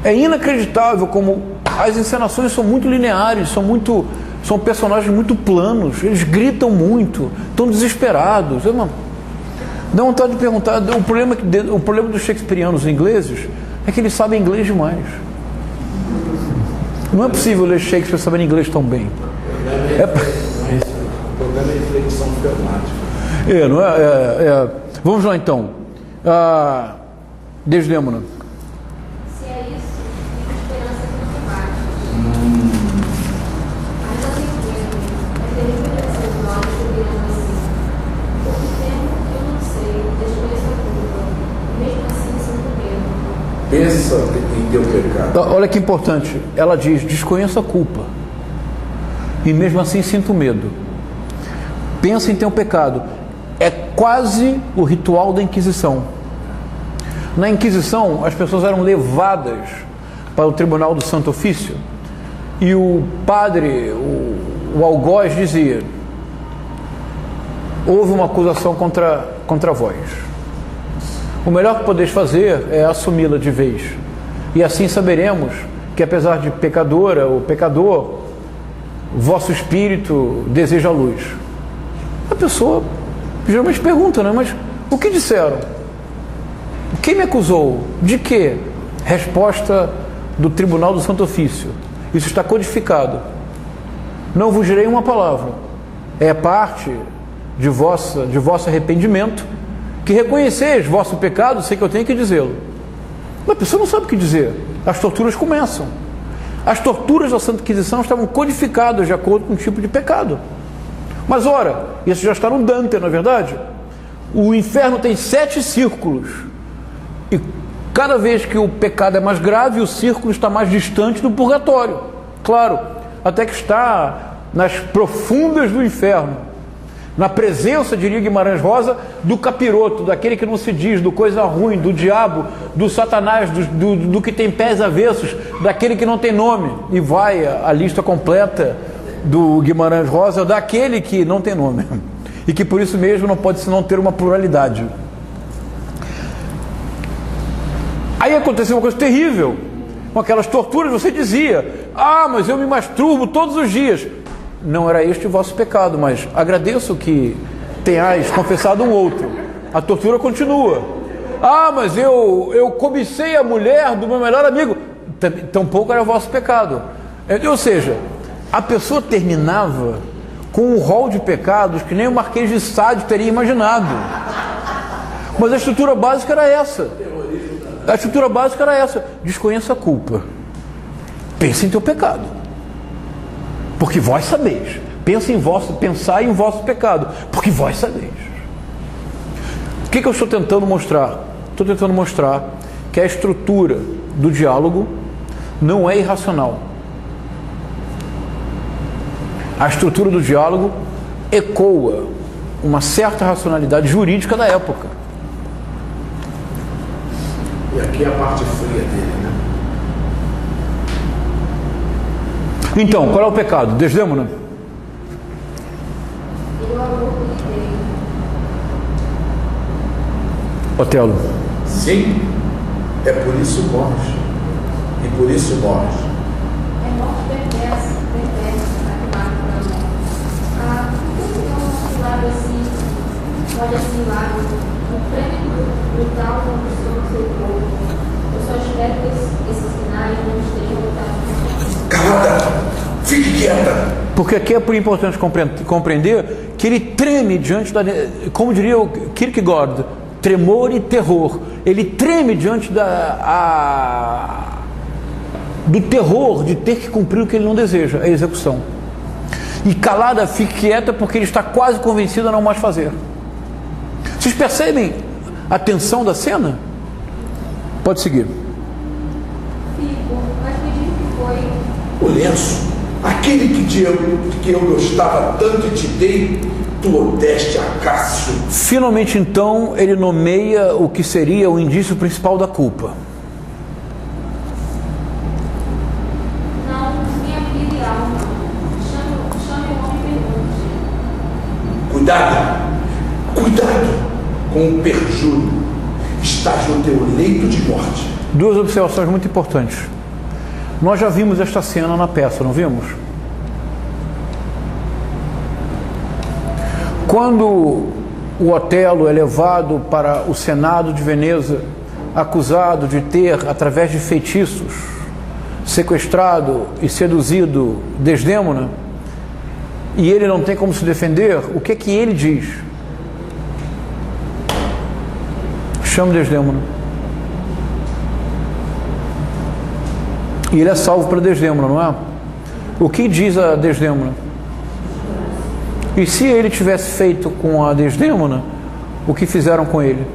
É inacreditável como as encenações são muito lineares, são personagens muito planos, eles gritam muito, estão desesperados. Dá vontade de perguntar, o problema dos shakespearianos ingleses é que eles sabem inglês demais. Não é possível ler Shakespeare sabendo inglês tão bem. O problema é inflexão gramática. Vamos lá então. Desdémona. Se é isso, fica esperança matemática. Mas não entendo. É terrível essas notas que viram assim. Pouco tempo eu não sei, desconheço a culpa. Mesmo assim, sinto medo. Pensa em teu pecado. Olha que importante. Ela diz: desconheço a culpa. E mesmo assim sinto medo. Pensa em teu pecado. É quase o ritual da Inquisição. Na Inquisição, as pessoas eram levadas para o Tribunal do Santo Ofício e o padre, o algoz, dizia: houve uma acusação contra vós. O melhor que podeis fazer é assumi-la de vez. E assim saberemos que, apesar de pecadora ou pecador, vosso espírito deseja a luz. A pessoa geralmente pergunta, né? Mas o que disseram? Quem me acusou? De quê? Resposta do Tribunal do Santo Ofício. Isso está codificado. Não vos direi uma palavra. É parte de vosso arrependimento, que reconheceis vosso pecado, sei que eu tenho que dizê-lo. Mas a pessoa não sabe o que dizer. As torturas começam. As torturas da Santa Inquisição estavam codificadas de acordo com o tipo de pecado. Mas ora, isso já está no Dante, não é verdade? O inferno tem 7 círculos. E cada vez que o pecado é mais grave, o círculo está mais distante do purgatório. Claro, até que está nas profundas do inferno. Na presença, diria Guimarães Rosa, do capiroto, daquele que não se diz, do coisa ruim, do diabo, do satanás, do que tem pés avessos, daquele que não tem nome. E vai a lista completa do Guimarães Rosa, daquele que não tem nome. E que por isso mesmo não pode senão ter uma pluralidade. Aí aconteceu uma coisa terrível. Com aquelas torturas você dizia: mas eu me masturbo todos os dias. Não era este o vosso pecado, mas agradeço que tenhais confessado um outro. A tortura continua. Mas eu cobicei a mulher do meu melhor amigo. Tampouco era o vosso pecado. Ou seja, a pessoa terminava com um rol de pecados que nem o Marquês de Sade teria imaginado. Mas a estrutura básica era essa. Desconheça a culpa. Pense em teu pecado. Porque vós sabeis. Pensai em vosso pecado. Porque vós sabeis. O que eu estou tentando mostrar? Estou tentando mostrar que a estrutura do diálogo não é irracional. A estrutura do diálogo ecoa uma certa racionalidade jurídica da época. E aqui é a parte fria dele, né? Então, qual é o pecado? Desdémona? E o amor que lhe dei. Otelo? Sim, é por isso morres. E por isso morres. É morte perversa, a que mata por amor. Por que não nosso lado assim, pode assimilar um prêmio brutal não costuma seu corpo? Eu só espero que esses sinais não estejam lutados. Calada! Fique quieta! Porque aqui é por importante compreender que ele treme diante da... Como diria o Kierkegaard, tremor e terror. Ele treme diante do terror de ter que cumprir o que ele não deseja, a execução. E calada, fique quieta, porque ele está quase convencido a não mais fazer. Vocês percebem a tensão da cena? Pode seguir. Fico, mas me diz que foi. O lenço, aquele que eu gostava tanto e te dei, tu o deste a Cássio. Finalmente, então, ele nomeia o que seria o indício principal da culpa. Não, minha vida e alma. Chame o homem e pergunte. Cuidado com o perjúrio. Estás no teu leito de morte. Duas observações muito importantes. Nós já vimos esta cena na peça, não vimos? Quando o Otelo é levado para o Senado de Veneza, acusado de ter, através de feitiços, sequestrado e seduzido Desdémona, e ele não tem como se defender, o que é que ele diz? Chama Desdémona. E ele é salvo para Desdémona, não é? O que diz a Desdémona? E se ele tivesse feito com a Desdémona o que fizeram com ele?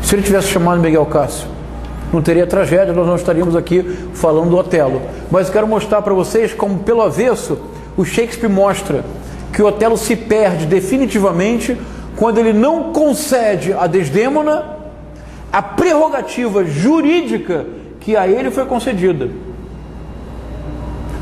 Se ele tivesse chamado Miguel Cássio, não teria tragédia, nós não estaríamos aqui falando do Otelo. Mas eu quero mostrar para vocês como, pelo avesso, o Shakespeare mostra que o Otelo se perde definitivamente quando ele não concede a Desdémona a prerrogativa jurídica que a ele foi concedida.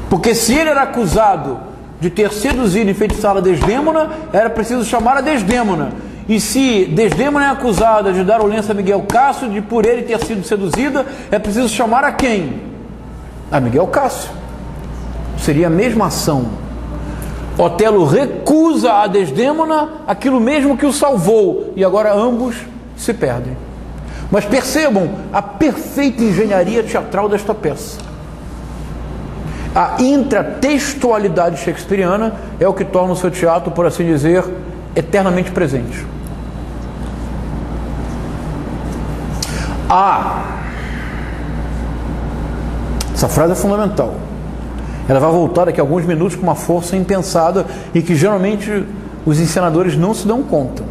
Porque se ele era acusado de ter seduzido e enfeitiçado a Desdémona, era preciso chamar a Desdémona. E se Desdémona é acusada de dar o lenço a Miguel Cássio, de por ele ter sido seduzida, é preciso chamar a quem? A Miguel Cássio. Seria a mesma ação. Otelo recusa a Desdémona aquilo mesmo que o salvou, e agora ambos se perdem. Mas percebam a perfeita engenharia teatral desta peça. A intratextualidade shakespeariana é o que torna o seu teatro, por assim dizer, eternamente presente. Essa frase é fundamental. Ela vai voltar daqui a alguns minutos com uma força impensada e que geralmente os encenadores não se dão conta.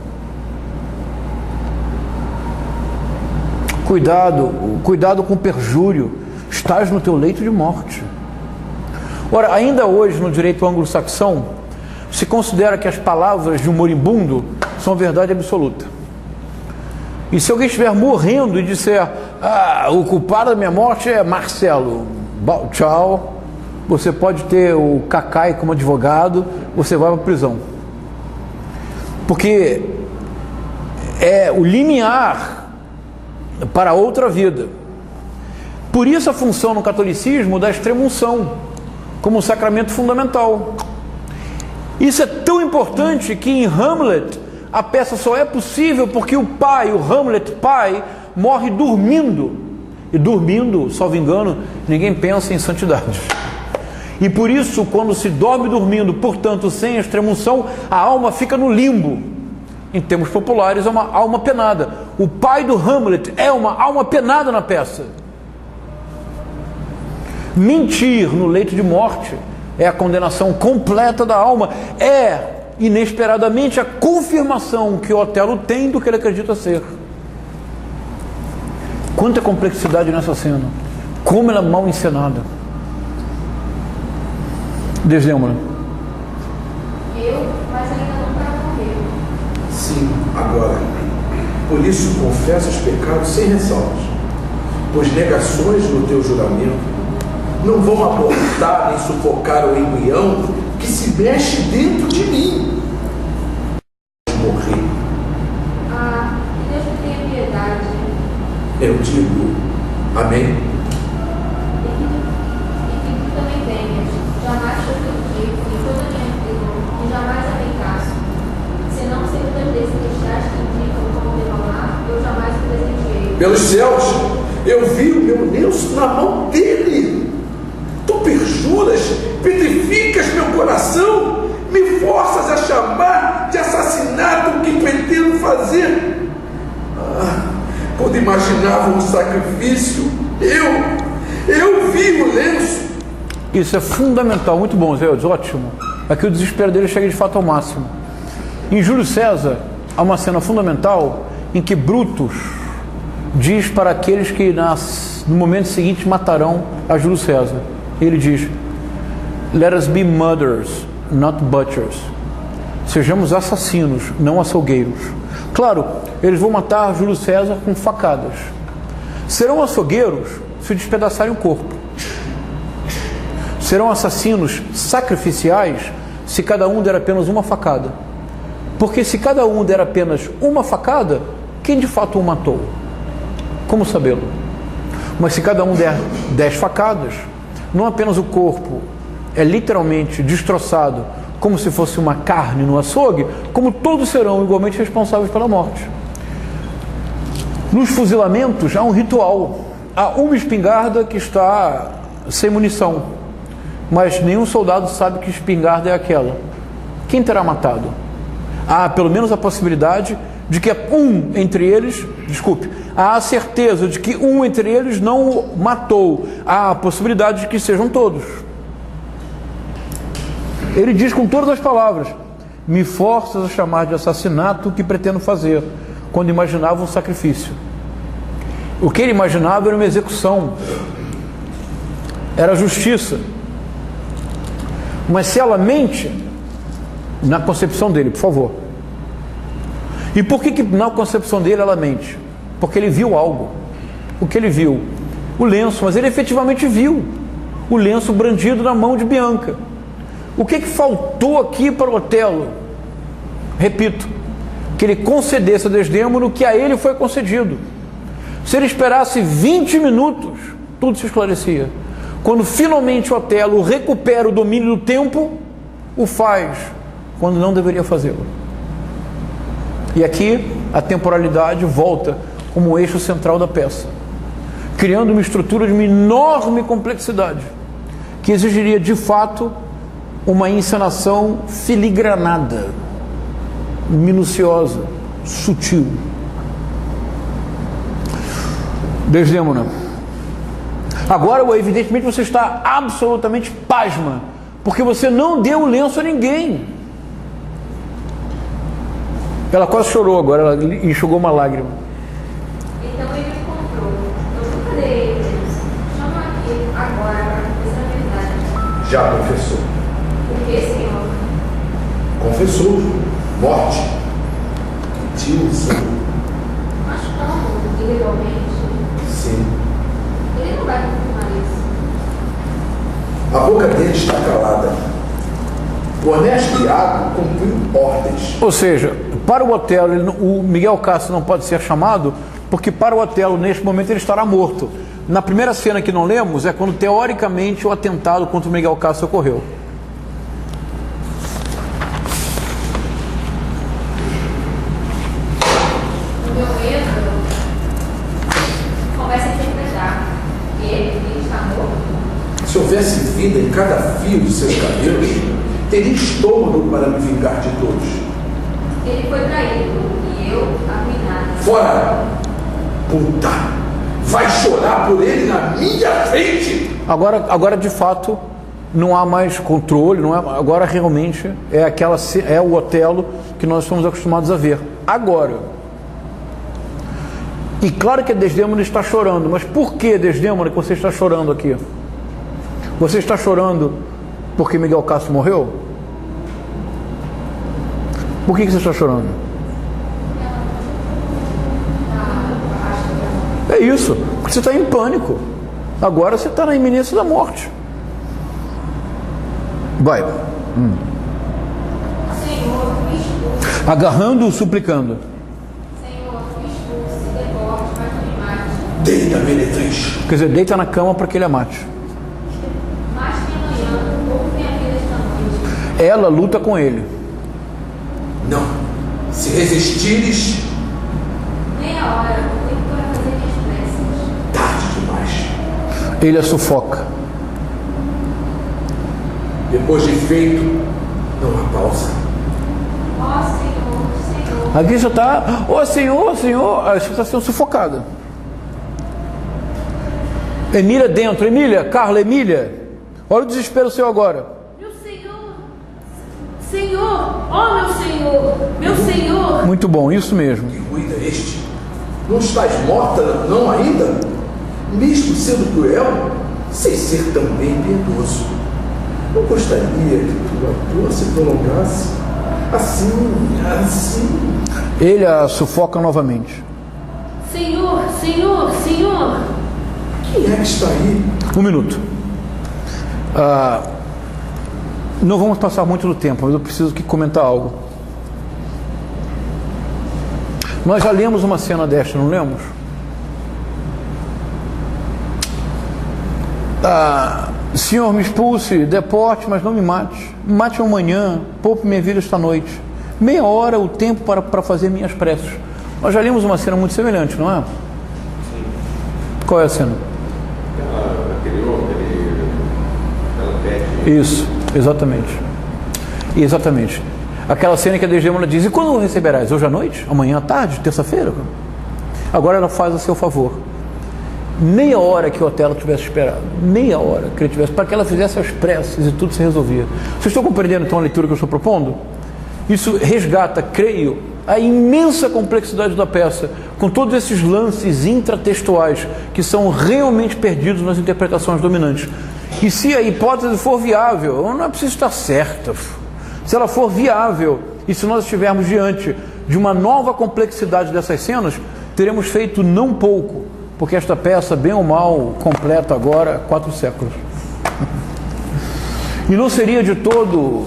Cuidado com o perjúrio. Estás no teu leito de morte. Ora, ainda hoje no direito anglo-saxão se considera que as palavras de um moribundo são verdade absoluta. E se alguém estiver morrendo e disser o culpado da minha morte é Marcelo, tchau, você pode ter o Cacai como advogado, você vai para a prisão. Porque é o limiar para outra vida. Por isso a função no catolicismo da extrema-unção como um sacramento fundamental. Isso é tão importante que em Hamlet a peça só é possível porque o pai, o Hamlet pai, morre dormindo. E dormindo, salvo engano, ninguém pensa em santidade. E por isso, quando se dorme dormindo, portanto, sem a extrema-unção, a alma fica no limbo. Em termos populares, é uma alma penada. O pai do Hamlet é uma alma penada na peça. Mentir no leito de morte é a condenação completa da alma. É, inesperadamente, a confirmação que o Otelo tem do que ele acredita ser. Quanta complexidade nessa cena. Como ela é mal encenada. Desdémona. Mas ainda não para morrer. Sim, agora. Por isso confessa os pecados sem ressalvas, pois negações no teu juramento não vão abortar nem sufocar o embrião que se mexe dentro de mim. Morrer. Que Deus me tenha piedade. Eu digo, amém. E que tu também venhas. Jamais te ofendi em toda a minha vida, e jamais amei Cássio. Se não ser muitas vezes que estás que indicam como devalar, eu jamais o presenteei. Pelos céus, eu vi o meu lenço na mão dele. Tu perjuras, petrificas meu coração, me forças a chamar de assassinato o que pretendo fazer. Quando imaginava um sacrifício, Eu vi o lenço. Isso é fundamental, muito bom, Zé, ótimo. Aqui o desespero dele chega de fato ao máximo. Em Júlio César, há uma cena fundamental em que Brutus diz para aqueles que no momento seguinte matarão a Júlio César. Ele diz: Let us be murderers, not butchers. Sejamos assassinos, não açougueiros. Claro, eles vão matar Júlio César com facadas. Serão açougueiros se despedaçarem o corpo. Serão assassinos sacrificiais se cada um der apenas uma facada. Porque se cada um der apenas uma facada, quem de fato o matou? Como sabê-lo? Mas se cada um der 10 facadas, não apenas o corpo é literalmente destroçado, como se fosse uma carne no açougue, como todos serão igualmente responsáveis pela morte. Nos fuzilamentos há um ritual. Há uma espingarda que está sem munição, mas nenhum soldado sabe que espingarda é aquela. Quem terá matado? Há pelo menos a possibilidade de que há a certeza de que um entre eles não o matou. Há a possibilidade de que sejam todos. Ele diz com todas as palavras: me forças a chamar de assassinato o que pretendo fazer, quando imaginava um sacrifício. O que ele imaginava era uma execução, era justiça. Mas se ela mente, na concepção dele, por favor. E por que na concepção dele ela mente? Porque ele viu algo. O que ele viu? O lenço, mas ele efetivamente viu o lenço brandido na mão de Bianca. O que faltou aqui para o Otelo? Repito, que ele concedesse a Desdémona o que a ele foi concedido. Se ele esperasse 20 minutos, tudo se esclarecia. Quando finalmente o Otelo recupera o domínio do tempo, o faz quando não deveria fazê-lo. E aqui a temporalidade volta como eixo central da peça, criando uma estrutura de uma enorme complexidade, que exigiria de fato uma encenação filigranada, minuciosa, sutil. Desdémona. Agora, evidentemente, você está absolutamente pasma, porque você não deu o lenço a ninguém. Ela quase chorou agora, ela enxugou uma lágrima. Então ele encontrou. Então cadê ele? Chama aqui agora para confessar a verdade. Já confessou. O que, Senhor? Confessou. Morte. Tio, Senhor. Mas como? Ilegalmente? Sim. Ele não vai confirmar isso. A boca dele está calada. O honesto Iago cumpriu ordens. Ou seja, para o Otelo, o Miguel Castro não pode ser chamado, porque para o Otelo, neste momento, ele estará morto. Na primeira cena que não lemos, é quando, teoricamente, o atentado contra o Miguel Castro ocorreu. O meu medo começa a interpretar. Ele está morto. Se houvesse vida em cada fio de seus cabelos, teria estômago para me vingar de todos. Ele foi traído e eu arruinado. Fora! Puta! Vai chorar por ele na minha frente? Agora de fato, não há mais controle, não é, agora realmente é o Otelo que nós estamos acostumados a ver. Agora. E claro que a Desdémona está chorando, mas por que, Desdémona, que você está chorando aqui? Você está chorando porque Miguel Castro morreu? Por que você está chorando? É isso, porque você está em pânico. Agora você está na iminência da morte. Vai. Senhor, me expulse. Agarrando-o, suplicando. Senhor, me expulse, deporte, mas não me mate. Deita, meretriz. Quer dizer, deita na cama para que ele a mate. Mate-me amanhã, pouco minha vida esta noite. Ela luta com ele. Não. Se resistires, Meia hora, eu tenho para fazer minhas preces. tarde demais. Ele a sufoca. Depois de feito, não há pausa. Ó Senhor, Senhor. Aqui já está, Senhor, Senhor, você está sendo sufocada. Emília dentro. Emília, Carla, Emília. Olha o desespero seu agora. Meu Senhor, Senhor, ó meu Senhor, meu Senhor. Muito bom, isso mesmo. Que ruído é este? Não estás morta, não ainda? Mesmo sendo cruel, sem ser também piedoso. Não gostaria que tua dor se prolongasse assim. Ele a sufoca novamente. Senhor, Senhor, Senhor. Quem é que está aí? Um minuto. Não vamos passar muito do tempo, mas eu preciso que comentar algo. Nós já lemos uma cena desta, não lemos? Senhor, me expulse, deporte, mas não me mate. Me mate amanhã, poupe minha vida esta noite. Meia hora o tempo para fazer minhas preces. Nós já lemos uma cena muito semelhante, não é? Sim. Qual é a cena? Ela pede. Isso, exatamente. Exatamente. Aquela cena que a Desdemona diz: e quando receberás? Hoje à noite? Amanhã à tarde? Terça-feira? Agora ela faz a seu favor. Meia hora que o Otelo tivesse esperado, meia hora que ele tivesse, para que ela fizesse as preces e tudo se resolvia. Vocês estão compreendendo então a leitura que eu estou propondo? Isso resgata, creio, a imensa complexidade da peça, com todos esses lances intratextuais que são realmente perdidos nas interpretações dominantes. E se a hipótese for viável, não é preciso estar certa, se ela for viável, e se nós estivermos diante de uma nova complexidade dessas cenas, teremos feito não pouco, porque esta peça, bem ou mal, completa agora 4 séculos. E não seria de todo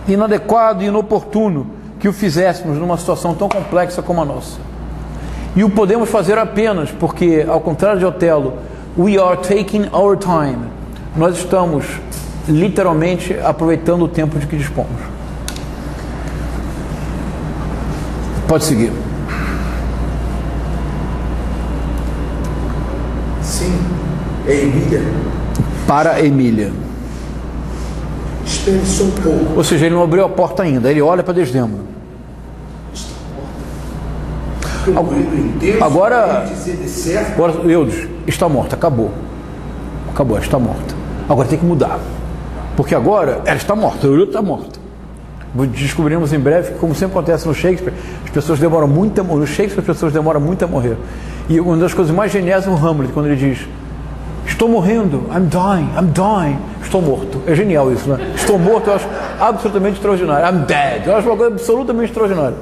inadequado e inoportuno que o fizéssemos numa situação tão complexa como a nossa. E o podemos fazer apenas porque, ao contrário de Otelo, we are taking our time. Nós estamos literalmente aproveitando o tempo de que dispomos. Pode seguir. Sim, é Emília. Para Emília. Espere só um pouco. Ou seja, ele não abriu a porta ainda, ele olha para Desdemona. Agora, Eudes, está morta, acabou. Acabou, ela está morta. Agora tem que mudar. Porque agora ela está morta, ela está morta. Descobrimos em breve que, como sempre acontece no Shakespeare, as pessoas demoram muito a morrer. No Shakespeare as pessoas demoram muito a morrer. E uma das coisas mais geniais é o Hamlet, quando ele diz: estou morrendo, I'm dying, estou morto. É genial isso, né? Estou morto, eu acho absolutamente extraordinário. I'm dead, eu acho uma coisa absolutamente extraordinária.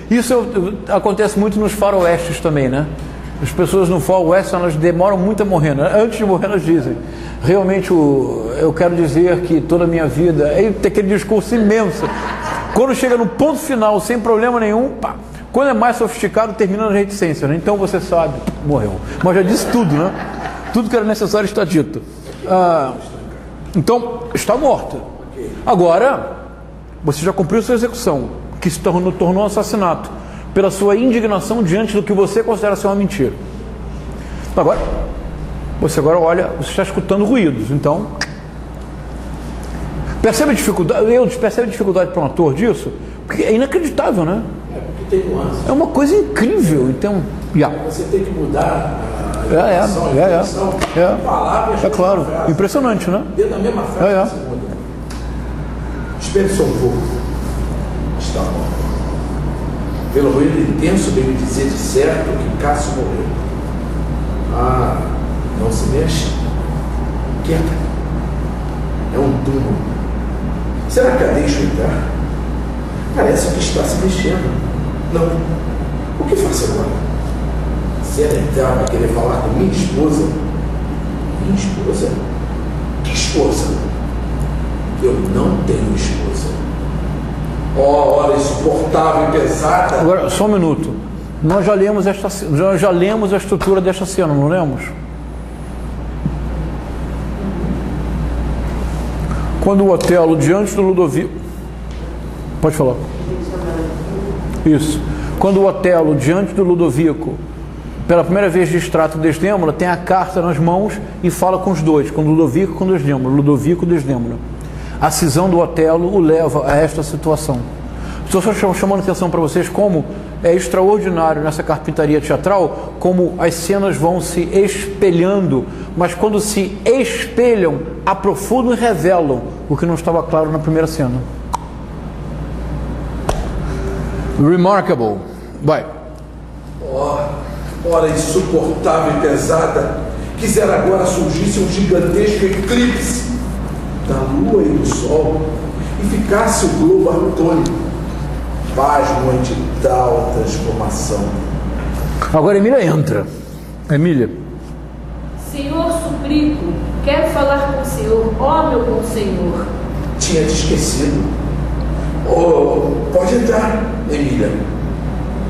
Isso acontece muito nos faroestes também, né? As pessoas no faroeste, elas demoram muito a morrer, né? Antes de morrer elas dizem: realmente eu quero dizer que toda a minha vida, tem aquele discurso imenso. Quando chega no ponto final, sem problema nenhum, pá. Quando é mais sofisticado, termina na reticência, né? Então você sabe, morreu. Mas já disse tudo, né? Tudo que era necessário está dito. Então, está morta. Agora, você já cumpriu sua execução, que se tornou um assassinato, pela sua indignação diante do que você considera ser uma mentira. Agora, você agora olha, você está escutando ruídos, então... Percebe a dificuldade para um ator disso? Porque é inacreditável, né? Tem nuances. É uma coisa incrível. Então, você tem que mudar palavras. É claro. Frase. Impressionante, né? Dentro da mesma frase você muda. Espere só um pouco. Está bom. Pelo ruído intenso, bem me dizer de certo que Cássio morreu. Não se mexe. Quieta. É um túmulo. Será que a deixo entrar? Parece que está se mexendo. Não. O que faço agora? Se ela entrar, vai querer falar com minha esposa. Minha esposa? Que esposa? Eu não tenho esposa. Hora insuportável e pesada. Agora, só um minuto. Nós já lemos a estrutura desta cena, não lemos? Quando o Otelo, diante do Ludovico... Pode falar. Isso. Quando o Otelo, diante do Ludovico, pela primeira vez distrata Desdemona, tem a carta nas mãos e fala com os dois, com Ludovico e com Desdemona. Ludovico e Desdemona. A cisão do Otelo o leva a esta situação. Estou só chamando atenção para vocês como é extraordinário nessa carpintaria teatral como as cenas vão se espelhando, mas quando se espelham, aprofundam e revelam o que não estava claro na primeira cena. Remarkable. Vai. Hora insuportável e pesada, quisera agora surgisse um gigantesco eclipse da lua e do sol e ficasse o globo atônito, pasmo ante tal transformação. Agora Emília entra. Emília. Senhor, suplico, quero falar com o Senhor, ó meu bom Senhor. Tinha te esquecido. Oh, pode entrar, Emília.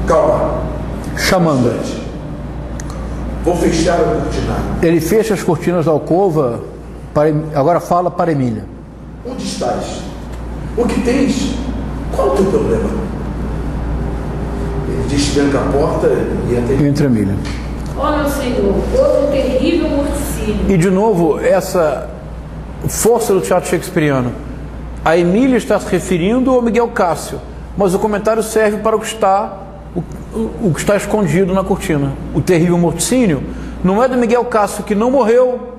Calma. Chamando. Vou fechar a cortina. Ele fecha as cortinas da alcova. Agora fala para Emília. Onde estás? O que tens? Qual é o teu problema? Ele destranca a porta e entra Emília. Ó meu Senhor, houve um terrível morticínio. E de novo, essa força do teatro shakespeariano. A Emília está se referindo ao Miguel Cássio, mas o comentário serve para o que está escondido na cortina. O terrível morticínio não é do Miguel Cássio, que não morreu,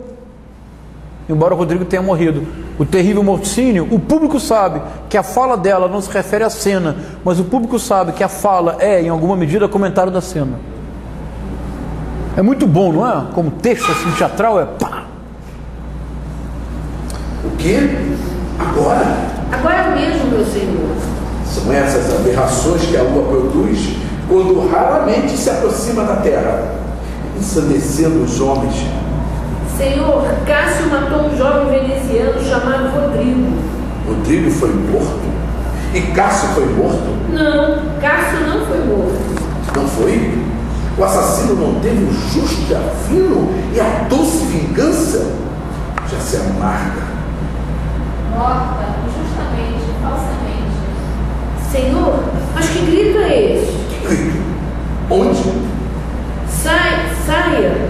embora o Rodrigo tenha morrido. O terrível morticínio, o público sabe que a fala dela não se refere à cena, mas o público sabe que a fala é, em alguma medida, comentário da cena. É muito bom, não é? Como texto assim, teatral, é pá! O quê? Agora? Agora mesmo, meu Senhor. São essas aberrações que a lua produz quando raramente se aproxima da terra, ensandecendo os homens. Senhor, Cássio matou um jovem veneziano chamado Rodrigo. Rodrigo foi morto? E Cássio foi morto? Não, Cássio não foi morto. Não foi? O assassino não teve o justo fino e a doce vingança? Já se amarga. Morta, injustamente, falsamente. Senhor, mas que grito é esse? Que grito? Onde? Saia!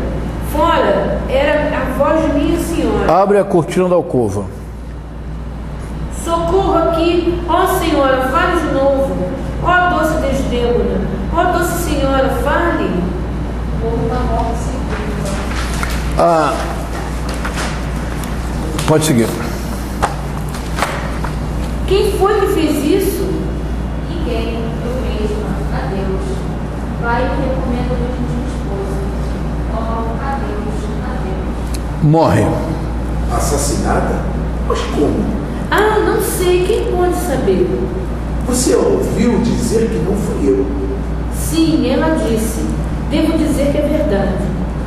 Fora! Era a voz de minha senhora. Abre a cortina da alcova. Socorro aqui! Ó senhora, fale de novo! Ó doce Desdémona! Ó doce senhora, fale! O povo está morto sem culpa. Pode seguir. Quem foi que fez isso? Ninguém, eu mesma, a Deus. Vai e recomenda o meu esposo. Oh, a Deus. Morre. Assassinada? Mas como? Ah, não sei, quem pode saber? Você ouviu dizer que não fui eu? Sim, ela disse. Devo dizer que é verdade.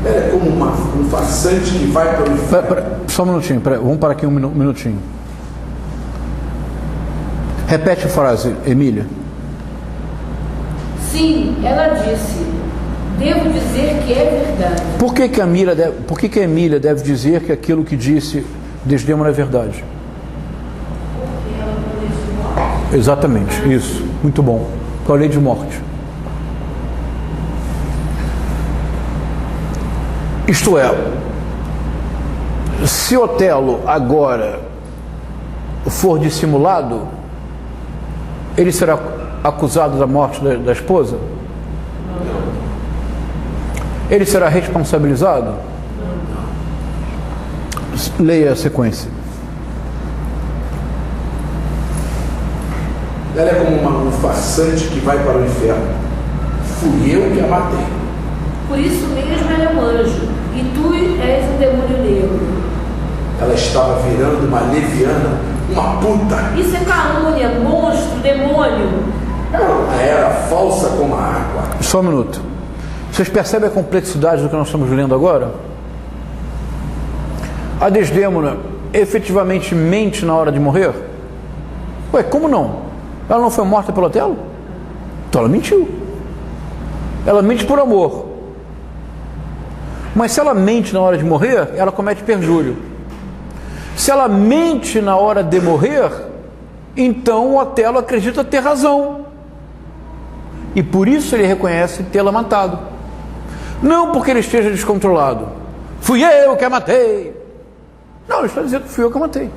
Ela é como um farsante que vai para o inferno. Só um minutinho, vamos parar aqui um minutinho. Repete a frase, Emília. Sim, ela disse. Devo dizer que é verdade. Por que a Emília deve dizer que aquilo que disse Desdémona é verdade? Porque ela foi de morte. Exatamente, isso. Muito bom. Com a lei de morte. Isto é, se Otelo agora for dissimulado, ele será acusado da morte da esposa? Ele será responsabilizado? Leia a sequência. Ela é como um farsante que vai para o inferno. Fui eu que a matei. Por isso mesmo ela é um anjo, e tu és um demônio negro. Ela estava virando uma leviana, uma puta. Isso é calúnia, monstro, demônio. Ela era falsa como a água. Só um minuto. Vocês percebem a complexidade do que nós estamos lendo agora? A Desdémona efetivamente mente na hora de morrer? Ué, como não? Ela não foi morta pelo Otelo? Então ela mentiu. Ela mente por amor. Mas se ela mente na hora de morrer, ela comete perjúrio. Se ela mente na hora de morrer, então o Otelo acredita ter razão. E por isso ele reconhece tê-la matado. Não porque ele esteja descontrolado. Fui eu que a matei. Não, ele está dizendo que fui eu que a matei.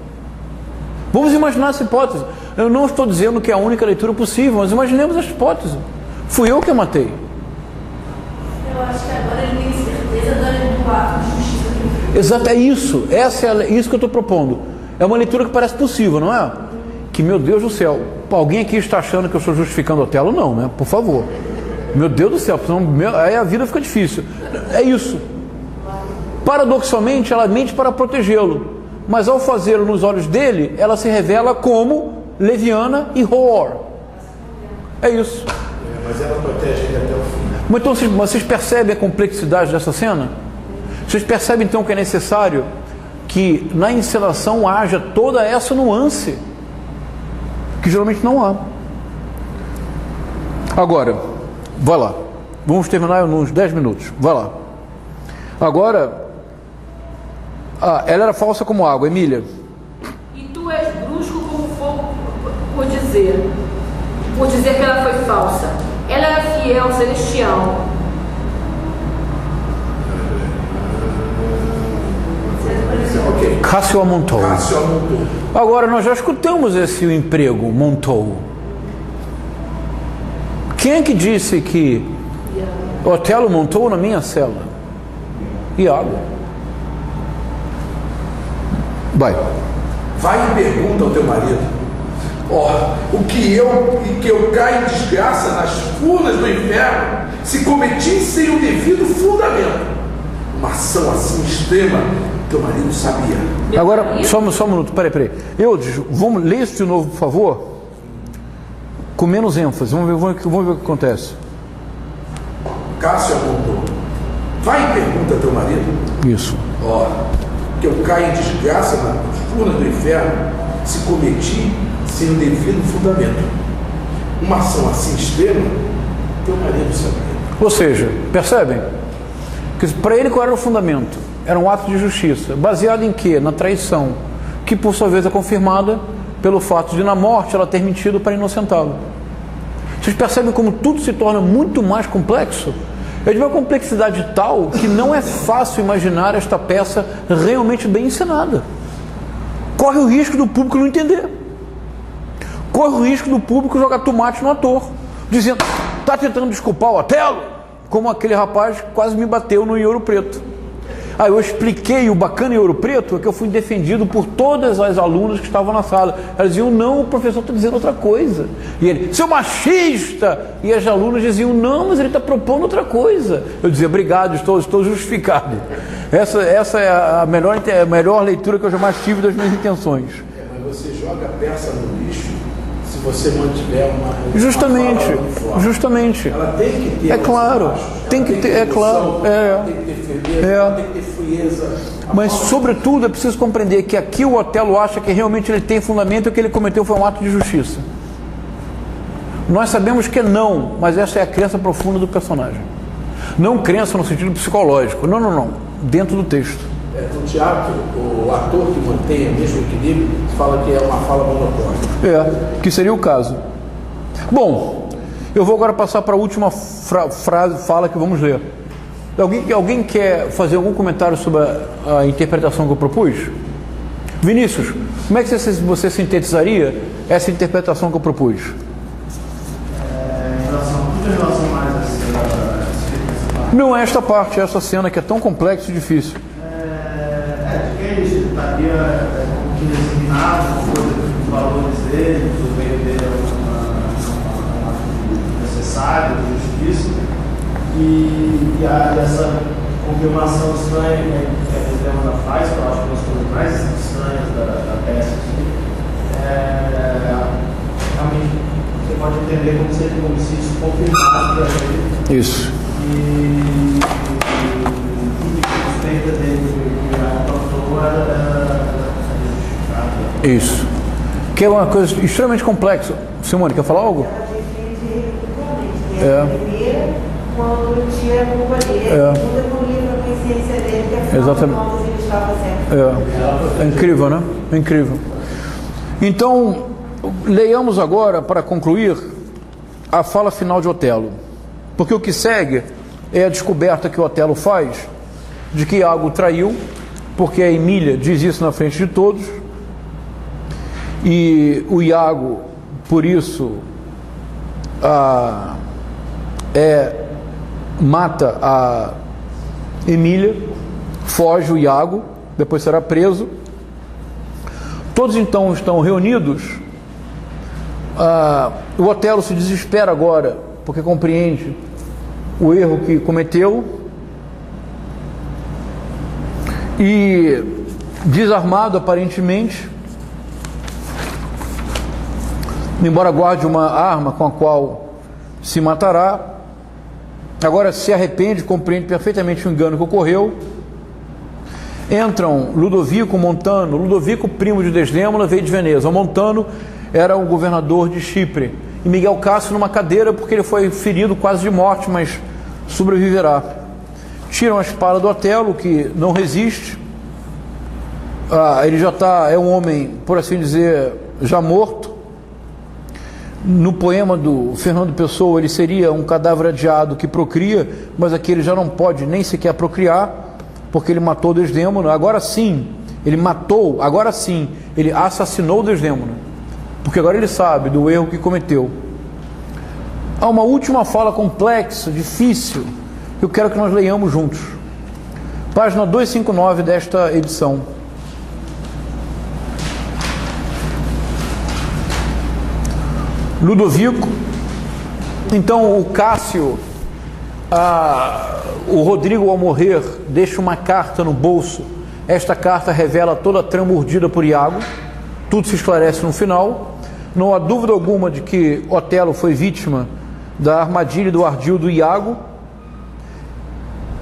Vamos imaginar essa hipótese. Eu não estou dizendo que é a única leitura possível, mas imaginemos essa hipótese. Fui eu que a matei. Eu acho que agora ele tem certeza do ato de justiça que ele fez. Exato, é isso. Isso que eu estou propondo. É uma leitura que parece possível, não é? Que, meu Deus do céu, alguém aqui está achando que eu estou justificando Otelo? Não, né? Por favor. Meu Deus do céu, senão aí a vida fica difícil. É isso. Paradoxalmente, ela mente para protegê-lo. Mas ao fazê-lo nos olhos dele, ela se revela como leviana e horror. É isso. Mas ela protege ele até o fim. Mas então vocês percebem a complexidade dessa cena? Vocês percebem então que é necessário que na encenação haja toda essa nuance, que geralmente não há. Agora, vai lá. Vamos terminar nos 10 minutos. Vai lá. Agora, ela era falsa como água, Emília. E tu és brusco como fogo por dizer que ela foi falsa. Ela era fiel, celestial. Ok. Cássio amontou. Cássio amontou. Agora, nós já escutamos esse emprego, montou. Quem é que disse que Otelo montou na minha cela? Iago. Vai. Vai e pergunta ao teu marido. O que eu caio em desgraça nas furnas do inferno, se cometi sem o devido fundamento. Uma ação assim extrema, teu marido sabia. Agora, só um minuto, peraí. Vamos ler isso de novo, por favor? Com menos ênfase, vamos ver o que acontece. Cássio apontou. Vai e pergunta ao teu marido. Isso. Que eu caio em desgraça nas furnas do inferno, se cometi sem o devido fundamento. Uma ação assim extrema, teu marido sabia. Ou seja, percebem? Que para ele qual era o fundamento? Era um ato de justiça, baseado em quê? Na traição, que por sua vez é confirmada pelo fato de na morte ela ter mentido para inocentá-lo. Vocês percebem como tudo se torna muito mais complexo? É de uma complexidade tal que não é fácil imaginar esta peça realmente bem encenada. Corre o risco do público não entender. Corre o risco do público jogar tomate no ator, dizendo, está tentando desculpar o Otelo? Como aquele rapaz que quase me bateu no Ouro Preto. Aí eu expliquei o bacana em Ouro Preto é que eu fui defendido por todas as alunas que estavam na sala. Elas diziam, não, o professor está dizendo outra coisa. E ele, seu machista! E as alunas diziam, não, mas ele está propondo outra coisa. Eu dizia, obrigado, estou justificado. Essa é a melhor leitura que eu jamais tive das minhas intenções. Mas você joga a peça no lixo se você mantiver uma Justamente. Ela tem que ter. É claro. Tem que ter, é claro. Tem que ter firmeza, tem que ter frieza. Mas, sobretudo, é preciso compreender que aqui o Otelo acha que realmente ele tem fundamento e o que ele cometeu foi um ato de justiça. Nós sabemos que não, mas essa é a crença profunda do personagem. Não crença no sentido psicológico. Não. Dentro do texto. No teatro, o ator que mantém o mesmo equilíbrio fala que é uma fala monocórdia. Que seria o caso. Bom, eu vou agora passar para a última fala que vamos ler. Alguém quer fazer algum comentário sobre a interpretação que eu propus? Vinícius, como é que você sintetizaria essa interpretação que eu propus? Em relação mais a essa Não é esta parte, é essa cena que é tão complexa e difícil. De que ele estaria como que designado os valores dele, o meio dele é necessário, de justiça, e essa confirmação estranha que a Helena faz, que eu acho que é uma das coisas mais estranhas da peça, realmente você pode entender como se isso confirmasse para ele. Isso. E a suspeita dele que a pastor era justificada. Isso. Que é uma coisa extremamente complexa. Simone, quer falar algo? Ela defende primeiro, quando tira a culpa dele, segunda, com o livro da consciência dele, que afinal de contas ele estava certo. É incrível, né? É incrível. Então, leiamos agora, para concluir, a fala final de Otelo. Porque o que segue é a descoberta que o Otelo faz de que Iago traiu, porque a Emília diz isso na frente de todos, e o Iago, por isso, mata a Emília, foge o Iago, depois será preso. Todos então estão reunidos. O Otelo se desespera agora, porque compreende o erro que cometeu, e desarmado aparentemente, embora guarde uma arma com a qual se matará, agora se arrepende, compreende perfeitamente o engano que ocorreu. Entram Ludovico, Montano. Ludovico, primo de Desdémona, veio de Veneza. O Montano era o governador de Chipre. E Miguel Cássio numa cadeira, porque ele foi ferido quase de morte, mas sobreviverá. Tiram a espada do Otelo, que não resiste. Ele já é um homem, por assim dizer, já morto. No poema do Fernando Pessoa, ele seria um cadáver adiado que procria, mas aqui ele já não pode nem sequer procriar, porque ele matou Desdémona. Agora sim, ele assassinou Desdémona, porque agora ele sabe do erro que cometeu. Há uma última fala complexa, difícil, que eu quero que nós leiamos juntos. Página 259 desta edição. Ludovico. Então o Cássio, o Rodrigo, ao morrer, deixa uma carta no bolso. Esta carta revela toda a trama urdida por Iago. Tudo se esclarece no final. Não há dúvida alguma de que Otelo foi vítima da armadilha e do ardil do Iago.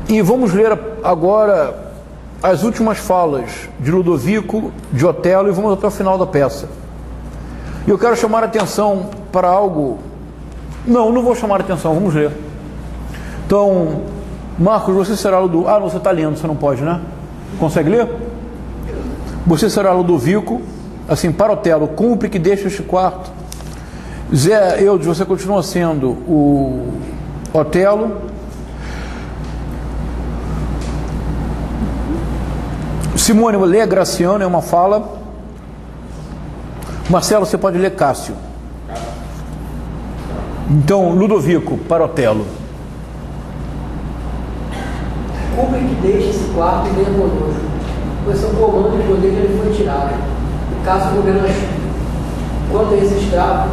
E vamos ler agora as últimas falas de Ludovico, de Otelo, e vamos até o final da peça. E eu quero chamar a atenção para algo... Não vou chamar a atenção, vamos ler. Então, Marcos, você será Ludovico... você está lendo, você não pode, né? Consegue ler? Você será Ludovico, assim, para Otelo, cumpre que deixe este quarto. Zé Eudes, você continua sendo o Otelo. Simone, lê Graciano, é uma fala. Marcelo, você pode ler Cássio. Então, Ludovico, para Otelo. Cumpre que deixe esse quarto e venha conosco, pois seu comando e poder ele foi tirado. E Cássio governa Chipre. Quanto a esse escravo,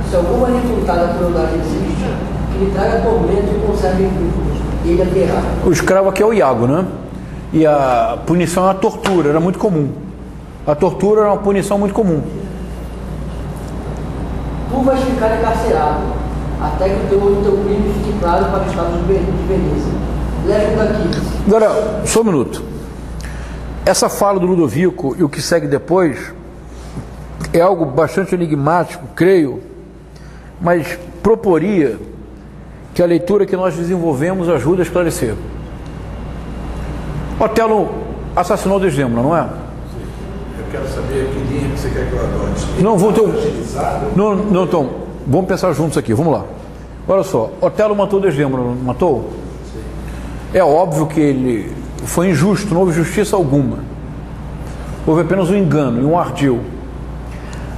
se alguma refutada crueldade existe, que lhe traga tormento e conserve vivo, e ele a terá. O escravo aqui é o Iago, né? E a punição é a tortura, era muito comum. A tortura era uma punição muito comum. Tu vais ficar encarcerado, até que o teu crime fique claro para o estado de Veneza. Leve-o daqui. Agora, só um minuto. Essa fala do Ludovico e o que segue depois é algo bastante enigmático, creio, mas proporia que a leitura que nós desenvolvemos ajude a esclarecer. Otelo assassinou Desdémona, não é? Eu quero saber que linha que você quer que eu adote. Não, não, então, vamos pensar juntos aqui, vamos lá. Olha só, Otelo matou Desdémona, não matou? É óbvio que ele foi injusto, não houve justiça alguma. Houve apenas um engano e um ardil.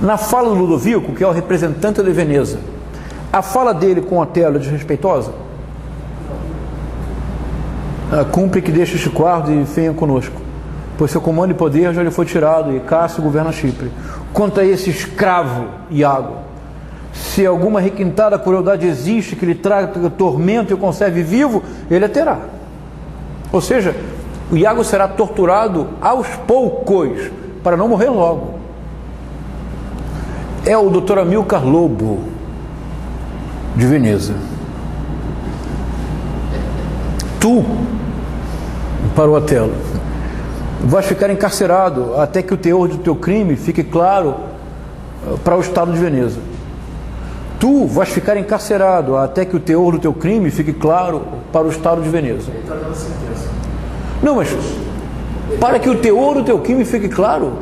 Na fala do Ludovico, que é o representante de Veneza, a fala dele com Otelo é desrespeitosa? Cumpre que deixe este quarto e venha conosco, pois seu comando e poder já lhe foi tirado, e Cássio governa Chipre. Quanto a esse escravo, Iago, se alguma requintada crueldade existe que lhe traga tormento e o conserve vivo, ele a terá. Ou seja, o Iago será torturado aos poucos, para não morrer logo. É o Dr. Amilcar Lobo, de Veneza. Tu, para o Otelo, vais ficar encarcerado até que o teor do teu crime fique claro para o estado de Veneza. Tu vais ficar encarcerado até que o teor do teu crime fique claro para o estado de Veneza. Ele está dando sentença. Não, mas para que o teor do teu crime fique claro,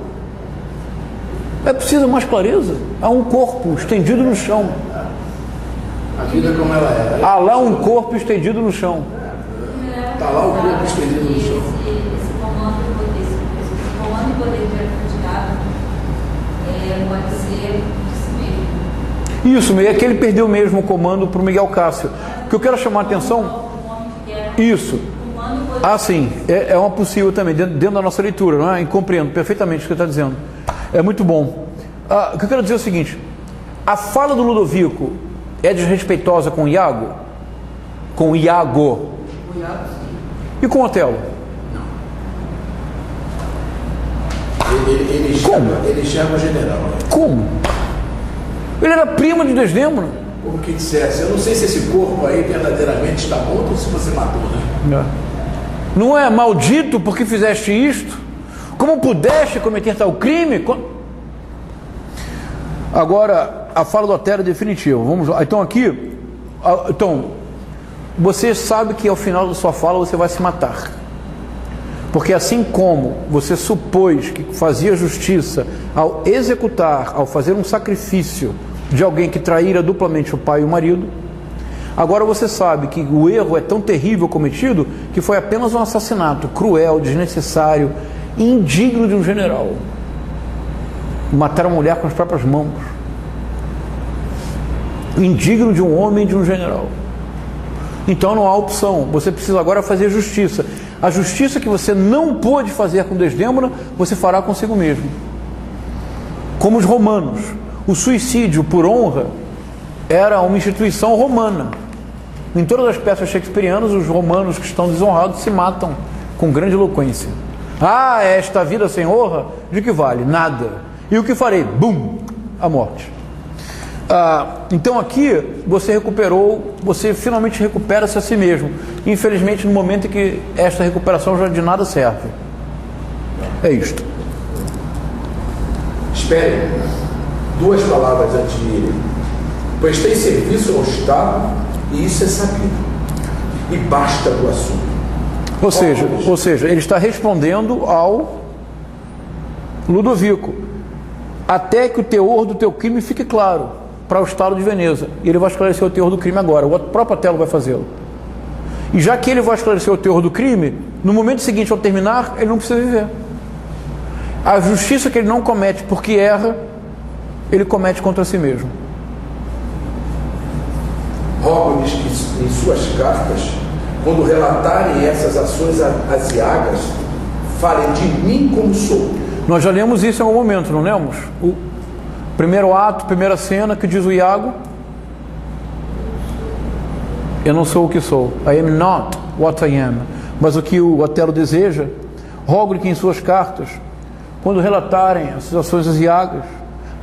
é preciso mais clareza. Há um corpo estendido no chão. A vida como ela era. Há lá um corpo estendido no chão. Está lá o corpo estendido no chão. Esse comando e poder de advogado pode ser de si mesmo. Isso, é que ele perdeu mesmo o comando para o Miguel Cássio. O que eu quero chamar a atenção... Isso. Sim, é uma possível também, dentro da nossa leitura, não é? E compreendo perfeitamente o que você está dizendo. É muito bom. O que eu quero dizer é o seguinte: a fala do Ludovico é desrespeitosa com o Iago? Com o Iago? E com o Otelo? Ele chama o general. Como? Ele era primo de Desdémona. Como que dissesse, eu não sei se esse corpo aí verdadeiramente está morto ou se você matou, né? Não é maldito porque fizeste isto? Como pudeste cometer tal crime? Agora, a fala do Otelo é definitiva. Vamos lá. Então aqui, você sabe que ao final da sua fala você vai se matar. Porque assim como você supôs que fazia justiça ao executar, ao fazer um sacrifício de alguém que traíra duplamente o pai e o marido, agora você sabe que o erro é tão terrível cometido que foi apenas um assassinato cruel, desnecessário, indigno de um general. Matar a mulher com as próprias mãos. Indigno de um homem e de um general. Então não há opção. Você precisa agora fazer justiça. A justiça que você não pôde fazer com Desdémona, você fará consigo mesmo. Como os romanos. O suicídio por honra era uma instituição romana. Em todas as peças shakespearianas, os romanos que estão desonrados se matam com grande eloquência. Esta vida sem honra, de que vale? Nada. E o que farei? Bum! A morte. Então aqui você recuperou, você finalmente recupera-se a si mesmo. Infelizmente, no momento em que esta recuperação já de nada serve. É isto. Espere, duas palavras antes de irem. Pois tem serviço ao Estado e isso é sabido. E basta do assunto. Ou seja, ele está respondendo ao Ludovico. Até que o teor do teu crime fique claro para o Estado de Veneza. E ele vai esclarecer o teor do crime agora. O próprio Otelo vai fazê-lo. E já que ele vai esclarecer o teor do crime, no momento seguinte, ao terminar, ele não precisa viver. A justiça que ele não comete porque erra, ele comete contra si mesmo. Rogo-lhes que em suas cartas, quando relatarem essas ações aziagas, falem de mim como sou. Nós já lemos isso em algum momento, não lemos? O primeiro ato, primeira cena, que diz o Iago: eu não sou o que sou. I am not what I am. Mas o que o Otelo deseja, rogo-lhe que em suas cartas, quando relatarem as ações aziagas,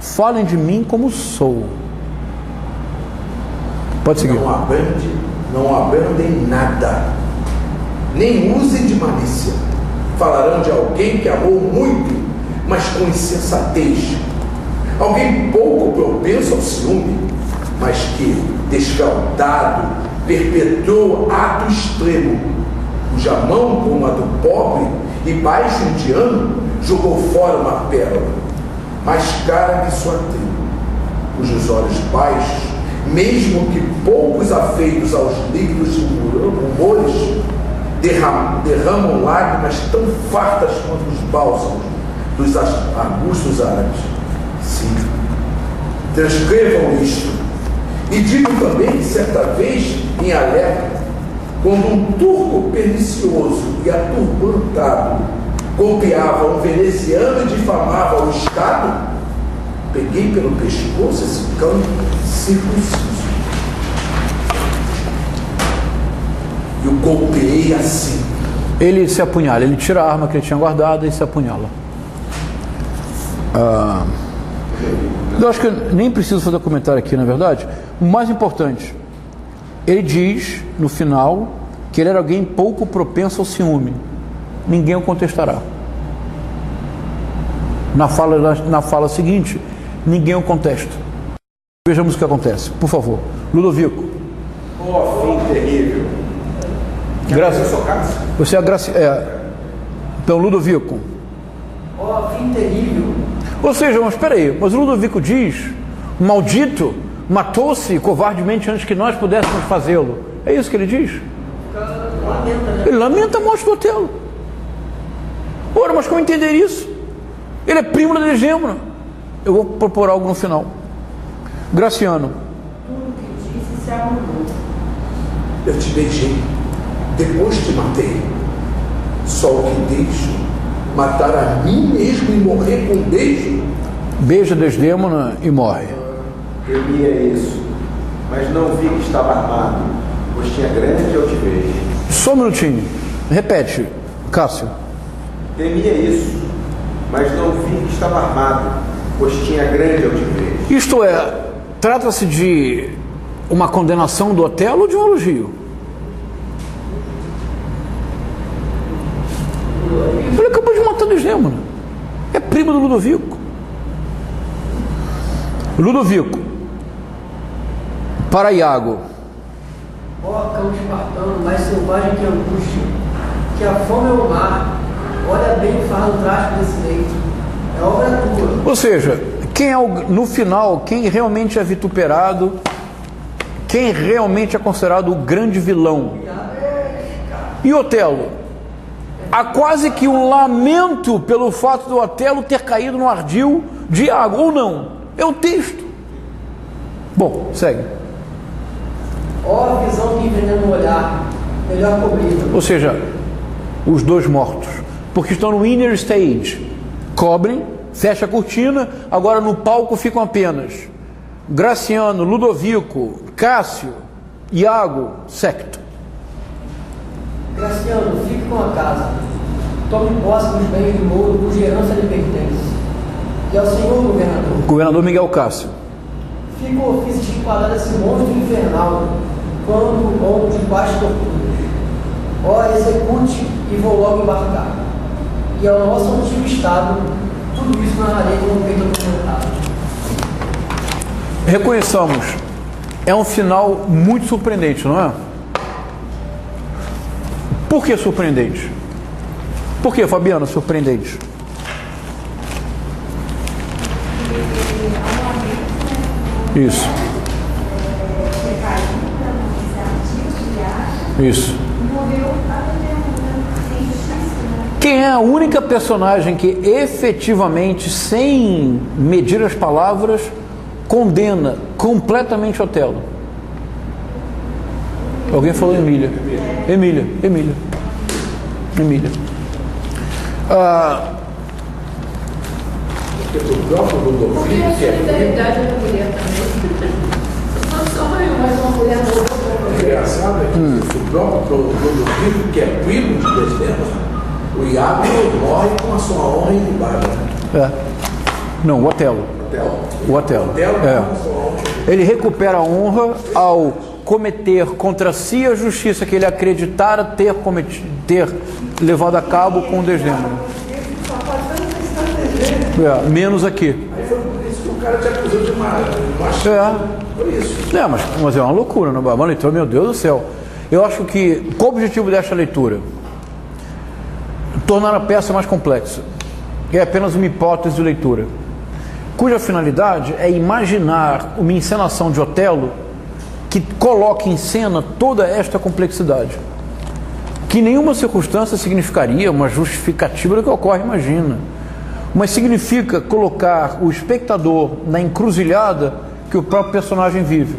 falem de mim como sou. Pode seguir. Não abrandem nada, nem usem de malícia. Falarão de alguém que amou muito, mas com insensatez. Alguém pouco propenso ao ciúme, mas que, desfraldado, perpetrou ato extremo, cuja mão, como a do pobre e baixo indiano, jogou fora uma pérola, mais cara que sua tribo, cujos olhos baixos, mesmo que poucos afeitos aos líquidos humores, derramam lágrimas tão fartas quanto os bálsamos dos arbustos árabes. Sim, transcrevam isto e digam também que certa vez em Alepo, quando um turco pernicioso e aturbantado golpeava um veneziano e difamava o Estado, peguei pelo pescoço esse cão circunciso e o golpeei assim. Ele se apunhala, ele tira a arma que ele tinha guardada e se apunhala. Eu acho que eu nem preciso fazer comentário aqui, na verdade. O mais importante, ele diz no final que ele era alguém pouco propenso ao ciúme. Ninguém o contestará. Na fala seguinte, ninguém o contesta. Vejamos o que acontece, por favor. Ludovico. Fim terrível. Você então, Ludovico. Fim terrível. Ou seja, mas espera aí, mas o Ludovico diz: maldito, matou-se covardemente antes que nós pudéssemos fazê-lo. É isso que ele diz? Ele lamenta a morte do Otelo. Ora, mas como entender isso? Ele é primo da Desdémona. Eu vou propor algo no final. Graciano. Tudo que disse se anulou. eu te beijei, depois te matei. Só o que deixo matar a mim mesmo e morrer com um beijo. Beija Desdémona e morre. Temia isso, mas não vi que estava armado, pois tinha grande altivez. Só um minutinho. Repete, Cássio. Temia isso, mas não vi que estava armado, pois tinha grande altivez. Isto é, trata-se de uma condenação do Otelo ou de um elogio? Ele acabou de matar Desdémona. É primo do Ludovico. Ludovico, para Iago. Ó cão espartano, mais selvagem que a angústia, que a fome é o mar, olha bem o fardo trágico desse leito, é obra tua. Ou seja, quem é no final, quem realmente é vituperado, quem realmente é considerado o grande vilão? E Otelo? Há quase que um lamento pelo fato do Otelo ter caído no ardil de Iago, ou não? É o texto. Bom, segue. Ó visão que envenena o olhar, melhor cobrida. Ou seja, os dois mortos, porque estão no inner stage. Cobrem, fecha a cortina, agora no palco ficam apenas Graciano, Ludovico, Cássio, Iago, Secto. Graciano, fique com a casa, tome posse dos bens do Mouro, cuja herança lhe pertence. E ao senhor governador. Governador Miguel Cássio. Fica o ofício de enquadrar esse monstro infernal, quando ou de baixo torturas. Ó, execute e vou logo embarcar. E ao nosso antigo estado, tudo isso narrarei como feito documentado. Reconheçamos, é um final muito surpreendente, não é? Por que surpreendente? Por que, Fabiana, surpreendente? Isso. Isso. Quem é a única personagem que efetivamente, sem medir as palavras, condena completamente Otelo? Alguém falou Emília. Emília. Porque o próprio Ludovico, Porque a solidariedade da mulher também. Só mais uma mulher nova. engraçado é que o próprio Ludovico, que é primo de Desdémona, o Iago morre com a sua honra ilibada. Não, o Otelo. O Otelo. Ele recupera a honra ao cometer contra si a justiça que ele acreditara ter levado a cabo com Desdémona. Menos aqui. Aí foi por isso que o cara te acusou de machismo. Foi isso. Mas é uma loucura, não é? Uma leitura, meu Deus do céu. Eu acho que, qual o objetivo desta leitura? Tornar a peça mais complexa. É apenas uma hipótese de leitura, cuja finalidade é imaginar uma encenação de Otelo que coloque em cena toda esta complexidade, que nenhuma circunstância significaria uma justificativa do que ocorre, imagina, mas significa colocar o espectador na encruzilhada que o próprio personagem vive,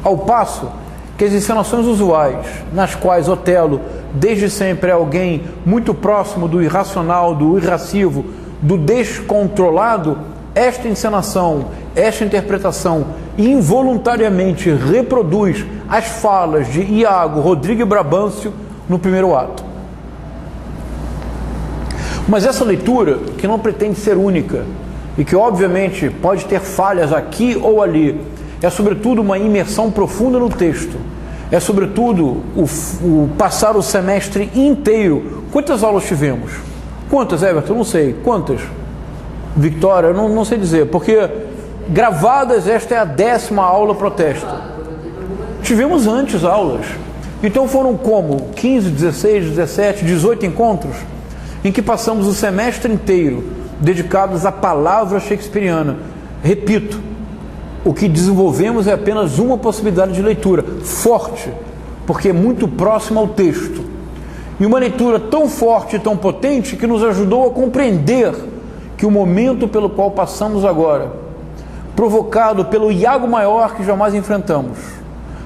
ao passo que as encenações usuais, nas quais Otelo desde sempre é alguém muito próximo do irracional, do irracivo, do descontrolado, esta encenação, esta interpretação involuntariamente reproduz as falas de Iago, Rodrigo e Brabâncio no primeiro ato. Mas essa leitura, que não pretende ser única e que obviamente pode ter falhas aqui ou ali, é sobretudo uma imersão profunda no texto, é sobretudo o passar o semestre inteiro. Quantas aulas tivemos? Quantas, Everton? Não sei. Quantas? Victória? Eu não sei dizer, porque gravadas, esta é a 10ª aula protesto. Tivemos antes aulas. Então foram como? 15, 16, 17, 18 encontros em que passamos o semestre inteiro dedicados à palavra shakespeariana. Repito, o que desenvolvemos é apenas uma possibilidade de leitura forte, porque é muito próxima ao texto. E uma leitura tão forte e tão potente que nos ajudou a compreender que o momento pelo qual passamos agora, provocado pelo Iago maior que jamais enfrentamos,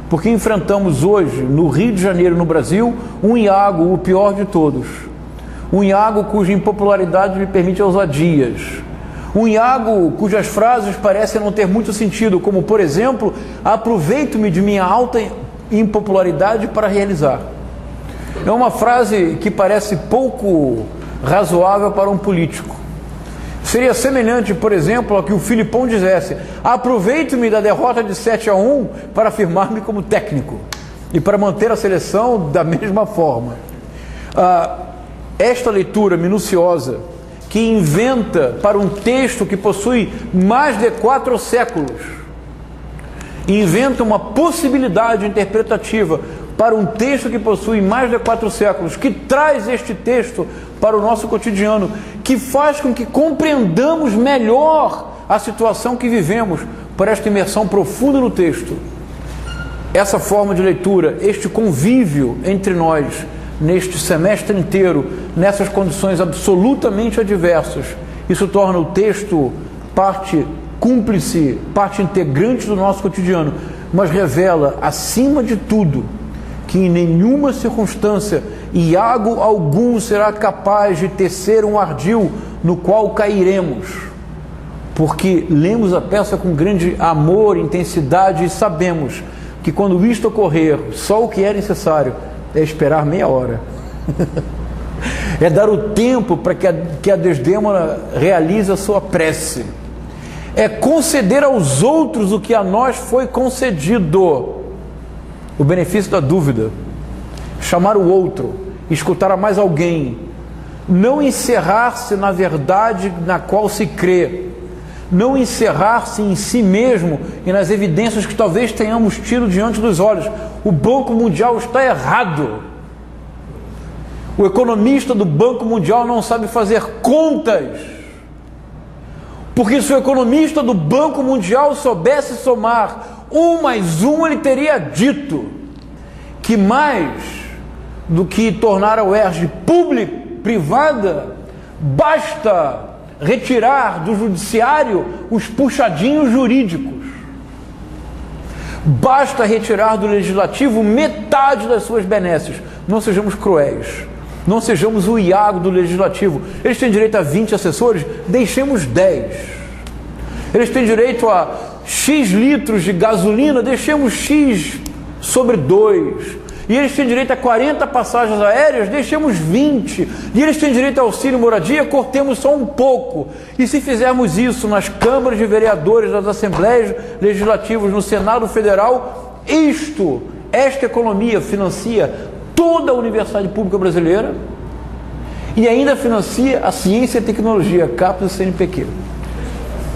porque enfrentamos hoje, no Rio de Janeiro, no Brasil, um Iago, o pior de todos. Um Iago cuja impopularidade lhe permite ousadias. Um Iago cujas frases parecem não ter muito sentido, como, por exemplo, aproveito-me de minha alta impopularidade para realizar. É uma frase que parece pouco razoável para um político. Seria semelhante, por exemplo, a que o Filipão dissesse: aproveito-me da derrota de 7-1 para afirmar-me como técnico e para manter a seleção da mesma forma. Esta leitura minuciosa, que inventa para um texto que possui mais de 4 séculos, inventa uma possibilidade interpretativa para um texto que possui mais de 4 séculos, que traz este texto para o nosso cotidiano, que faz com que compreendamos melhor a situação que vivemos por esta imersão profunda no texto. Essa forma de leitura, este convívio entre nós, neste semestre inteiro, nessas condições absolutamente adversas, isso torna o texto parte cúmplice, parte integrante do nosso cotidiano, mas revela, acima de tudo, que em nenhuma circunstância Iago algum será capaz de tecer um ardil no qual cairemos, porque lemos a peça com grande amor, intensidade, e sabemos que quando isto ocorrer, só o que é necessário é esperar meia hora. É dar o tempo para que a Desdémona realize a sua prece. É conceder aos outros o que a nós foi concedido. O benefício da dúvida. Chamar o outro, escutar a mais alguém. Não encerrar-se na verdade na qual se crê. Não encerrar-se em si mesmo e nas evidências que talvez tenhamos tido diante dos olhos. O Banco Mundial está errado. O economista do Banco Mundial não sabe fazer contas. Porque se o economista do Banco Mundial soubesse somar 1 mais 1, ele teria dito que mais do que tornar a UERJ público-privada, basta retirar do judiciário os puxadinhos jurídicos. Basta retirar do legislativo metade das suas benesses. Não sejamos cruéis. Não sejamos o Iago do legislativo. Eles têm direito a 20 assessores, deixemos 10. Eles têm direito a X litros de gasolina, deixemos X sobre 2. E eles têm direito a 40 passagens aéreas, deixemos 20. E eles têm direito a auxílio moradia, cortemos só um pouco. E se fizermos isso nas câmaras de vereadores, das assembleias legislativas, no Senado Federal, esta economia financia toda a universidade pública brasileira e ainda financia a ciência e tecnologia, CAPES e CNPq.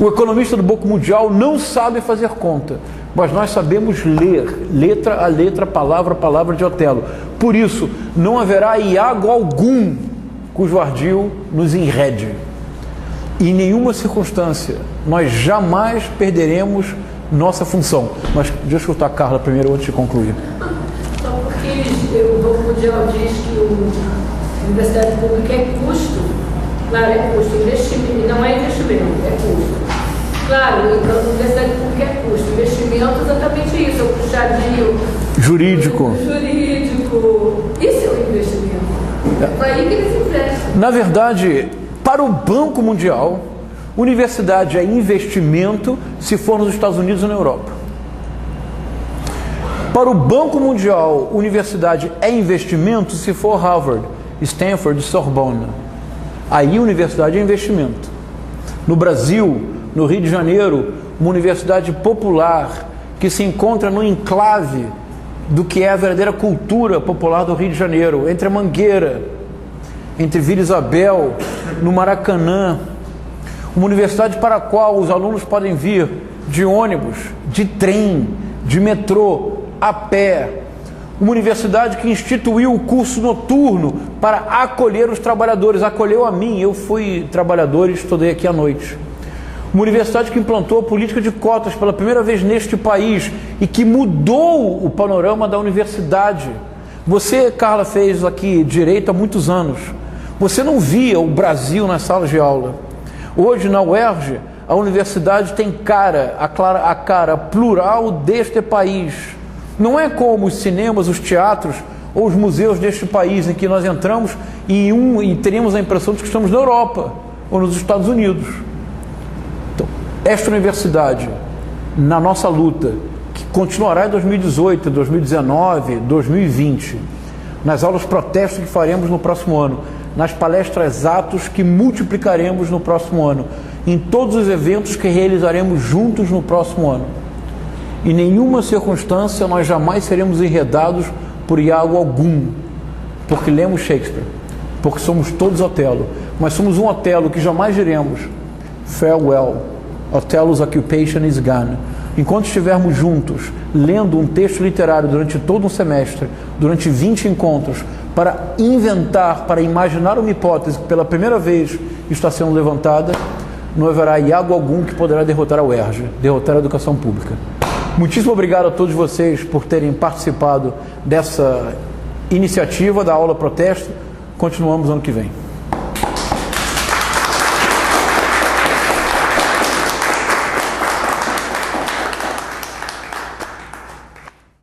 O economista do Banco Mundial não sabe fazer conta, mas nós sabemos ler, letra a letra, palavra a palavra de Otelo. Por isso, não haverá Iago algum cujo ardil nos enrede. E em nenhuma circunstância nós jamais perderemos nossa função. Mas deixa eu escutar a Carla primeiro antes de concluir. Então, porque o Banco Mundial diz que a universidade pública é custo, claro, é custo, investimento, não é investimento, é custo. Claro, então a universidade pública é custo, investimento exatamente isso, é o puxadinho jurídico. Isso é o investimento. É para aí que eles investem. Na verdade, para o Banco Mundial, universidade é investimento se for nos Estados Unidos ou na Europa. Para o Banco Mundial, universidade é investimento se for Harvard, Stanford, Sorbonne. Aí universidade é investimento. No Brasil, no Rio de Janeiro, uma universidade popular que se encontra no enclave do que é a verdadeira cultura popular do Rio de Janeiro, entre a Mangueira, entre Vila Isabel, no Maracanã. Uma universidade para a qual os alunos podem vir de ônibus, de trem, de metrô, a pé. Uma universidade que instituiu o curso noturno para acolher os trabalhadores. Acolheu a mim, eu fui trabalhador e estudei aqui à noite. Uma universidade que implantou a política de cotas pela primeira vez neste país e que mudou o panorama da universidade. Você, Carla, fez aqui direito há muitos anos. Você não via o Brasil nas salas de aula. Hoje, na UERJ, a universidade tem a cara plural deste país. Não é como os cinemas, os teatros ou os museus deste país, em que nós entramos e teríamos a impressão de que estamos na Europa ou nos Estados Unidos. Então, esta universidade, na nossa luta, que continuará em 2018, 2019, 2020, nas aulas protesto que faremos no próximo ano, nas palestras atos que multiplicaremos no próximo ano, em todos os eventos que realizaremos juntos no próximo ano. Em nenhuma circunstância nós jamais seremos enredados por Iago algum, porque lemos Shakespeare, porque somos todos Otelo, mas somos um Otelo que jamais diremos farewell, Othello's occupation is gone. Enquanto estivermos juntos, lendo um texto literário durante todo um semestre, durante 20 encontros, para inventar, para imaginar uma hipótese que pela primeira vez está sendo levantada, não haverá Iago algum que poderá derrotar a UERJ, derrotar a educação pública. Muitíssimo obrigado a todos vocês por terem participado dessa iniciativa da aula protesto. Continuamos ano que vem.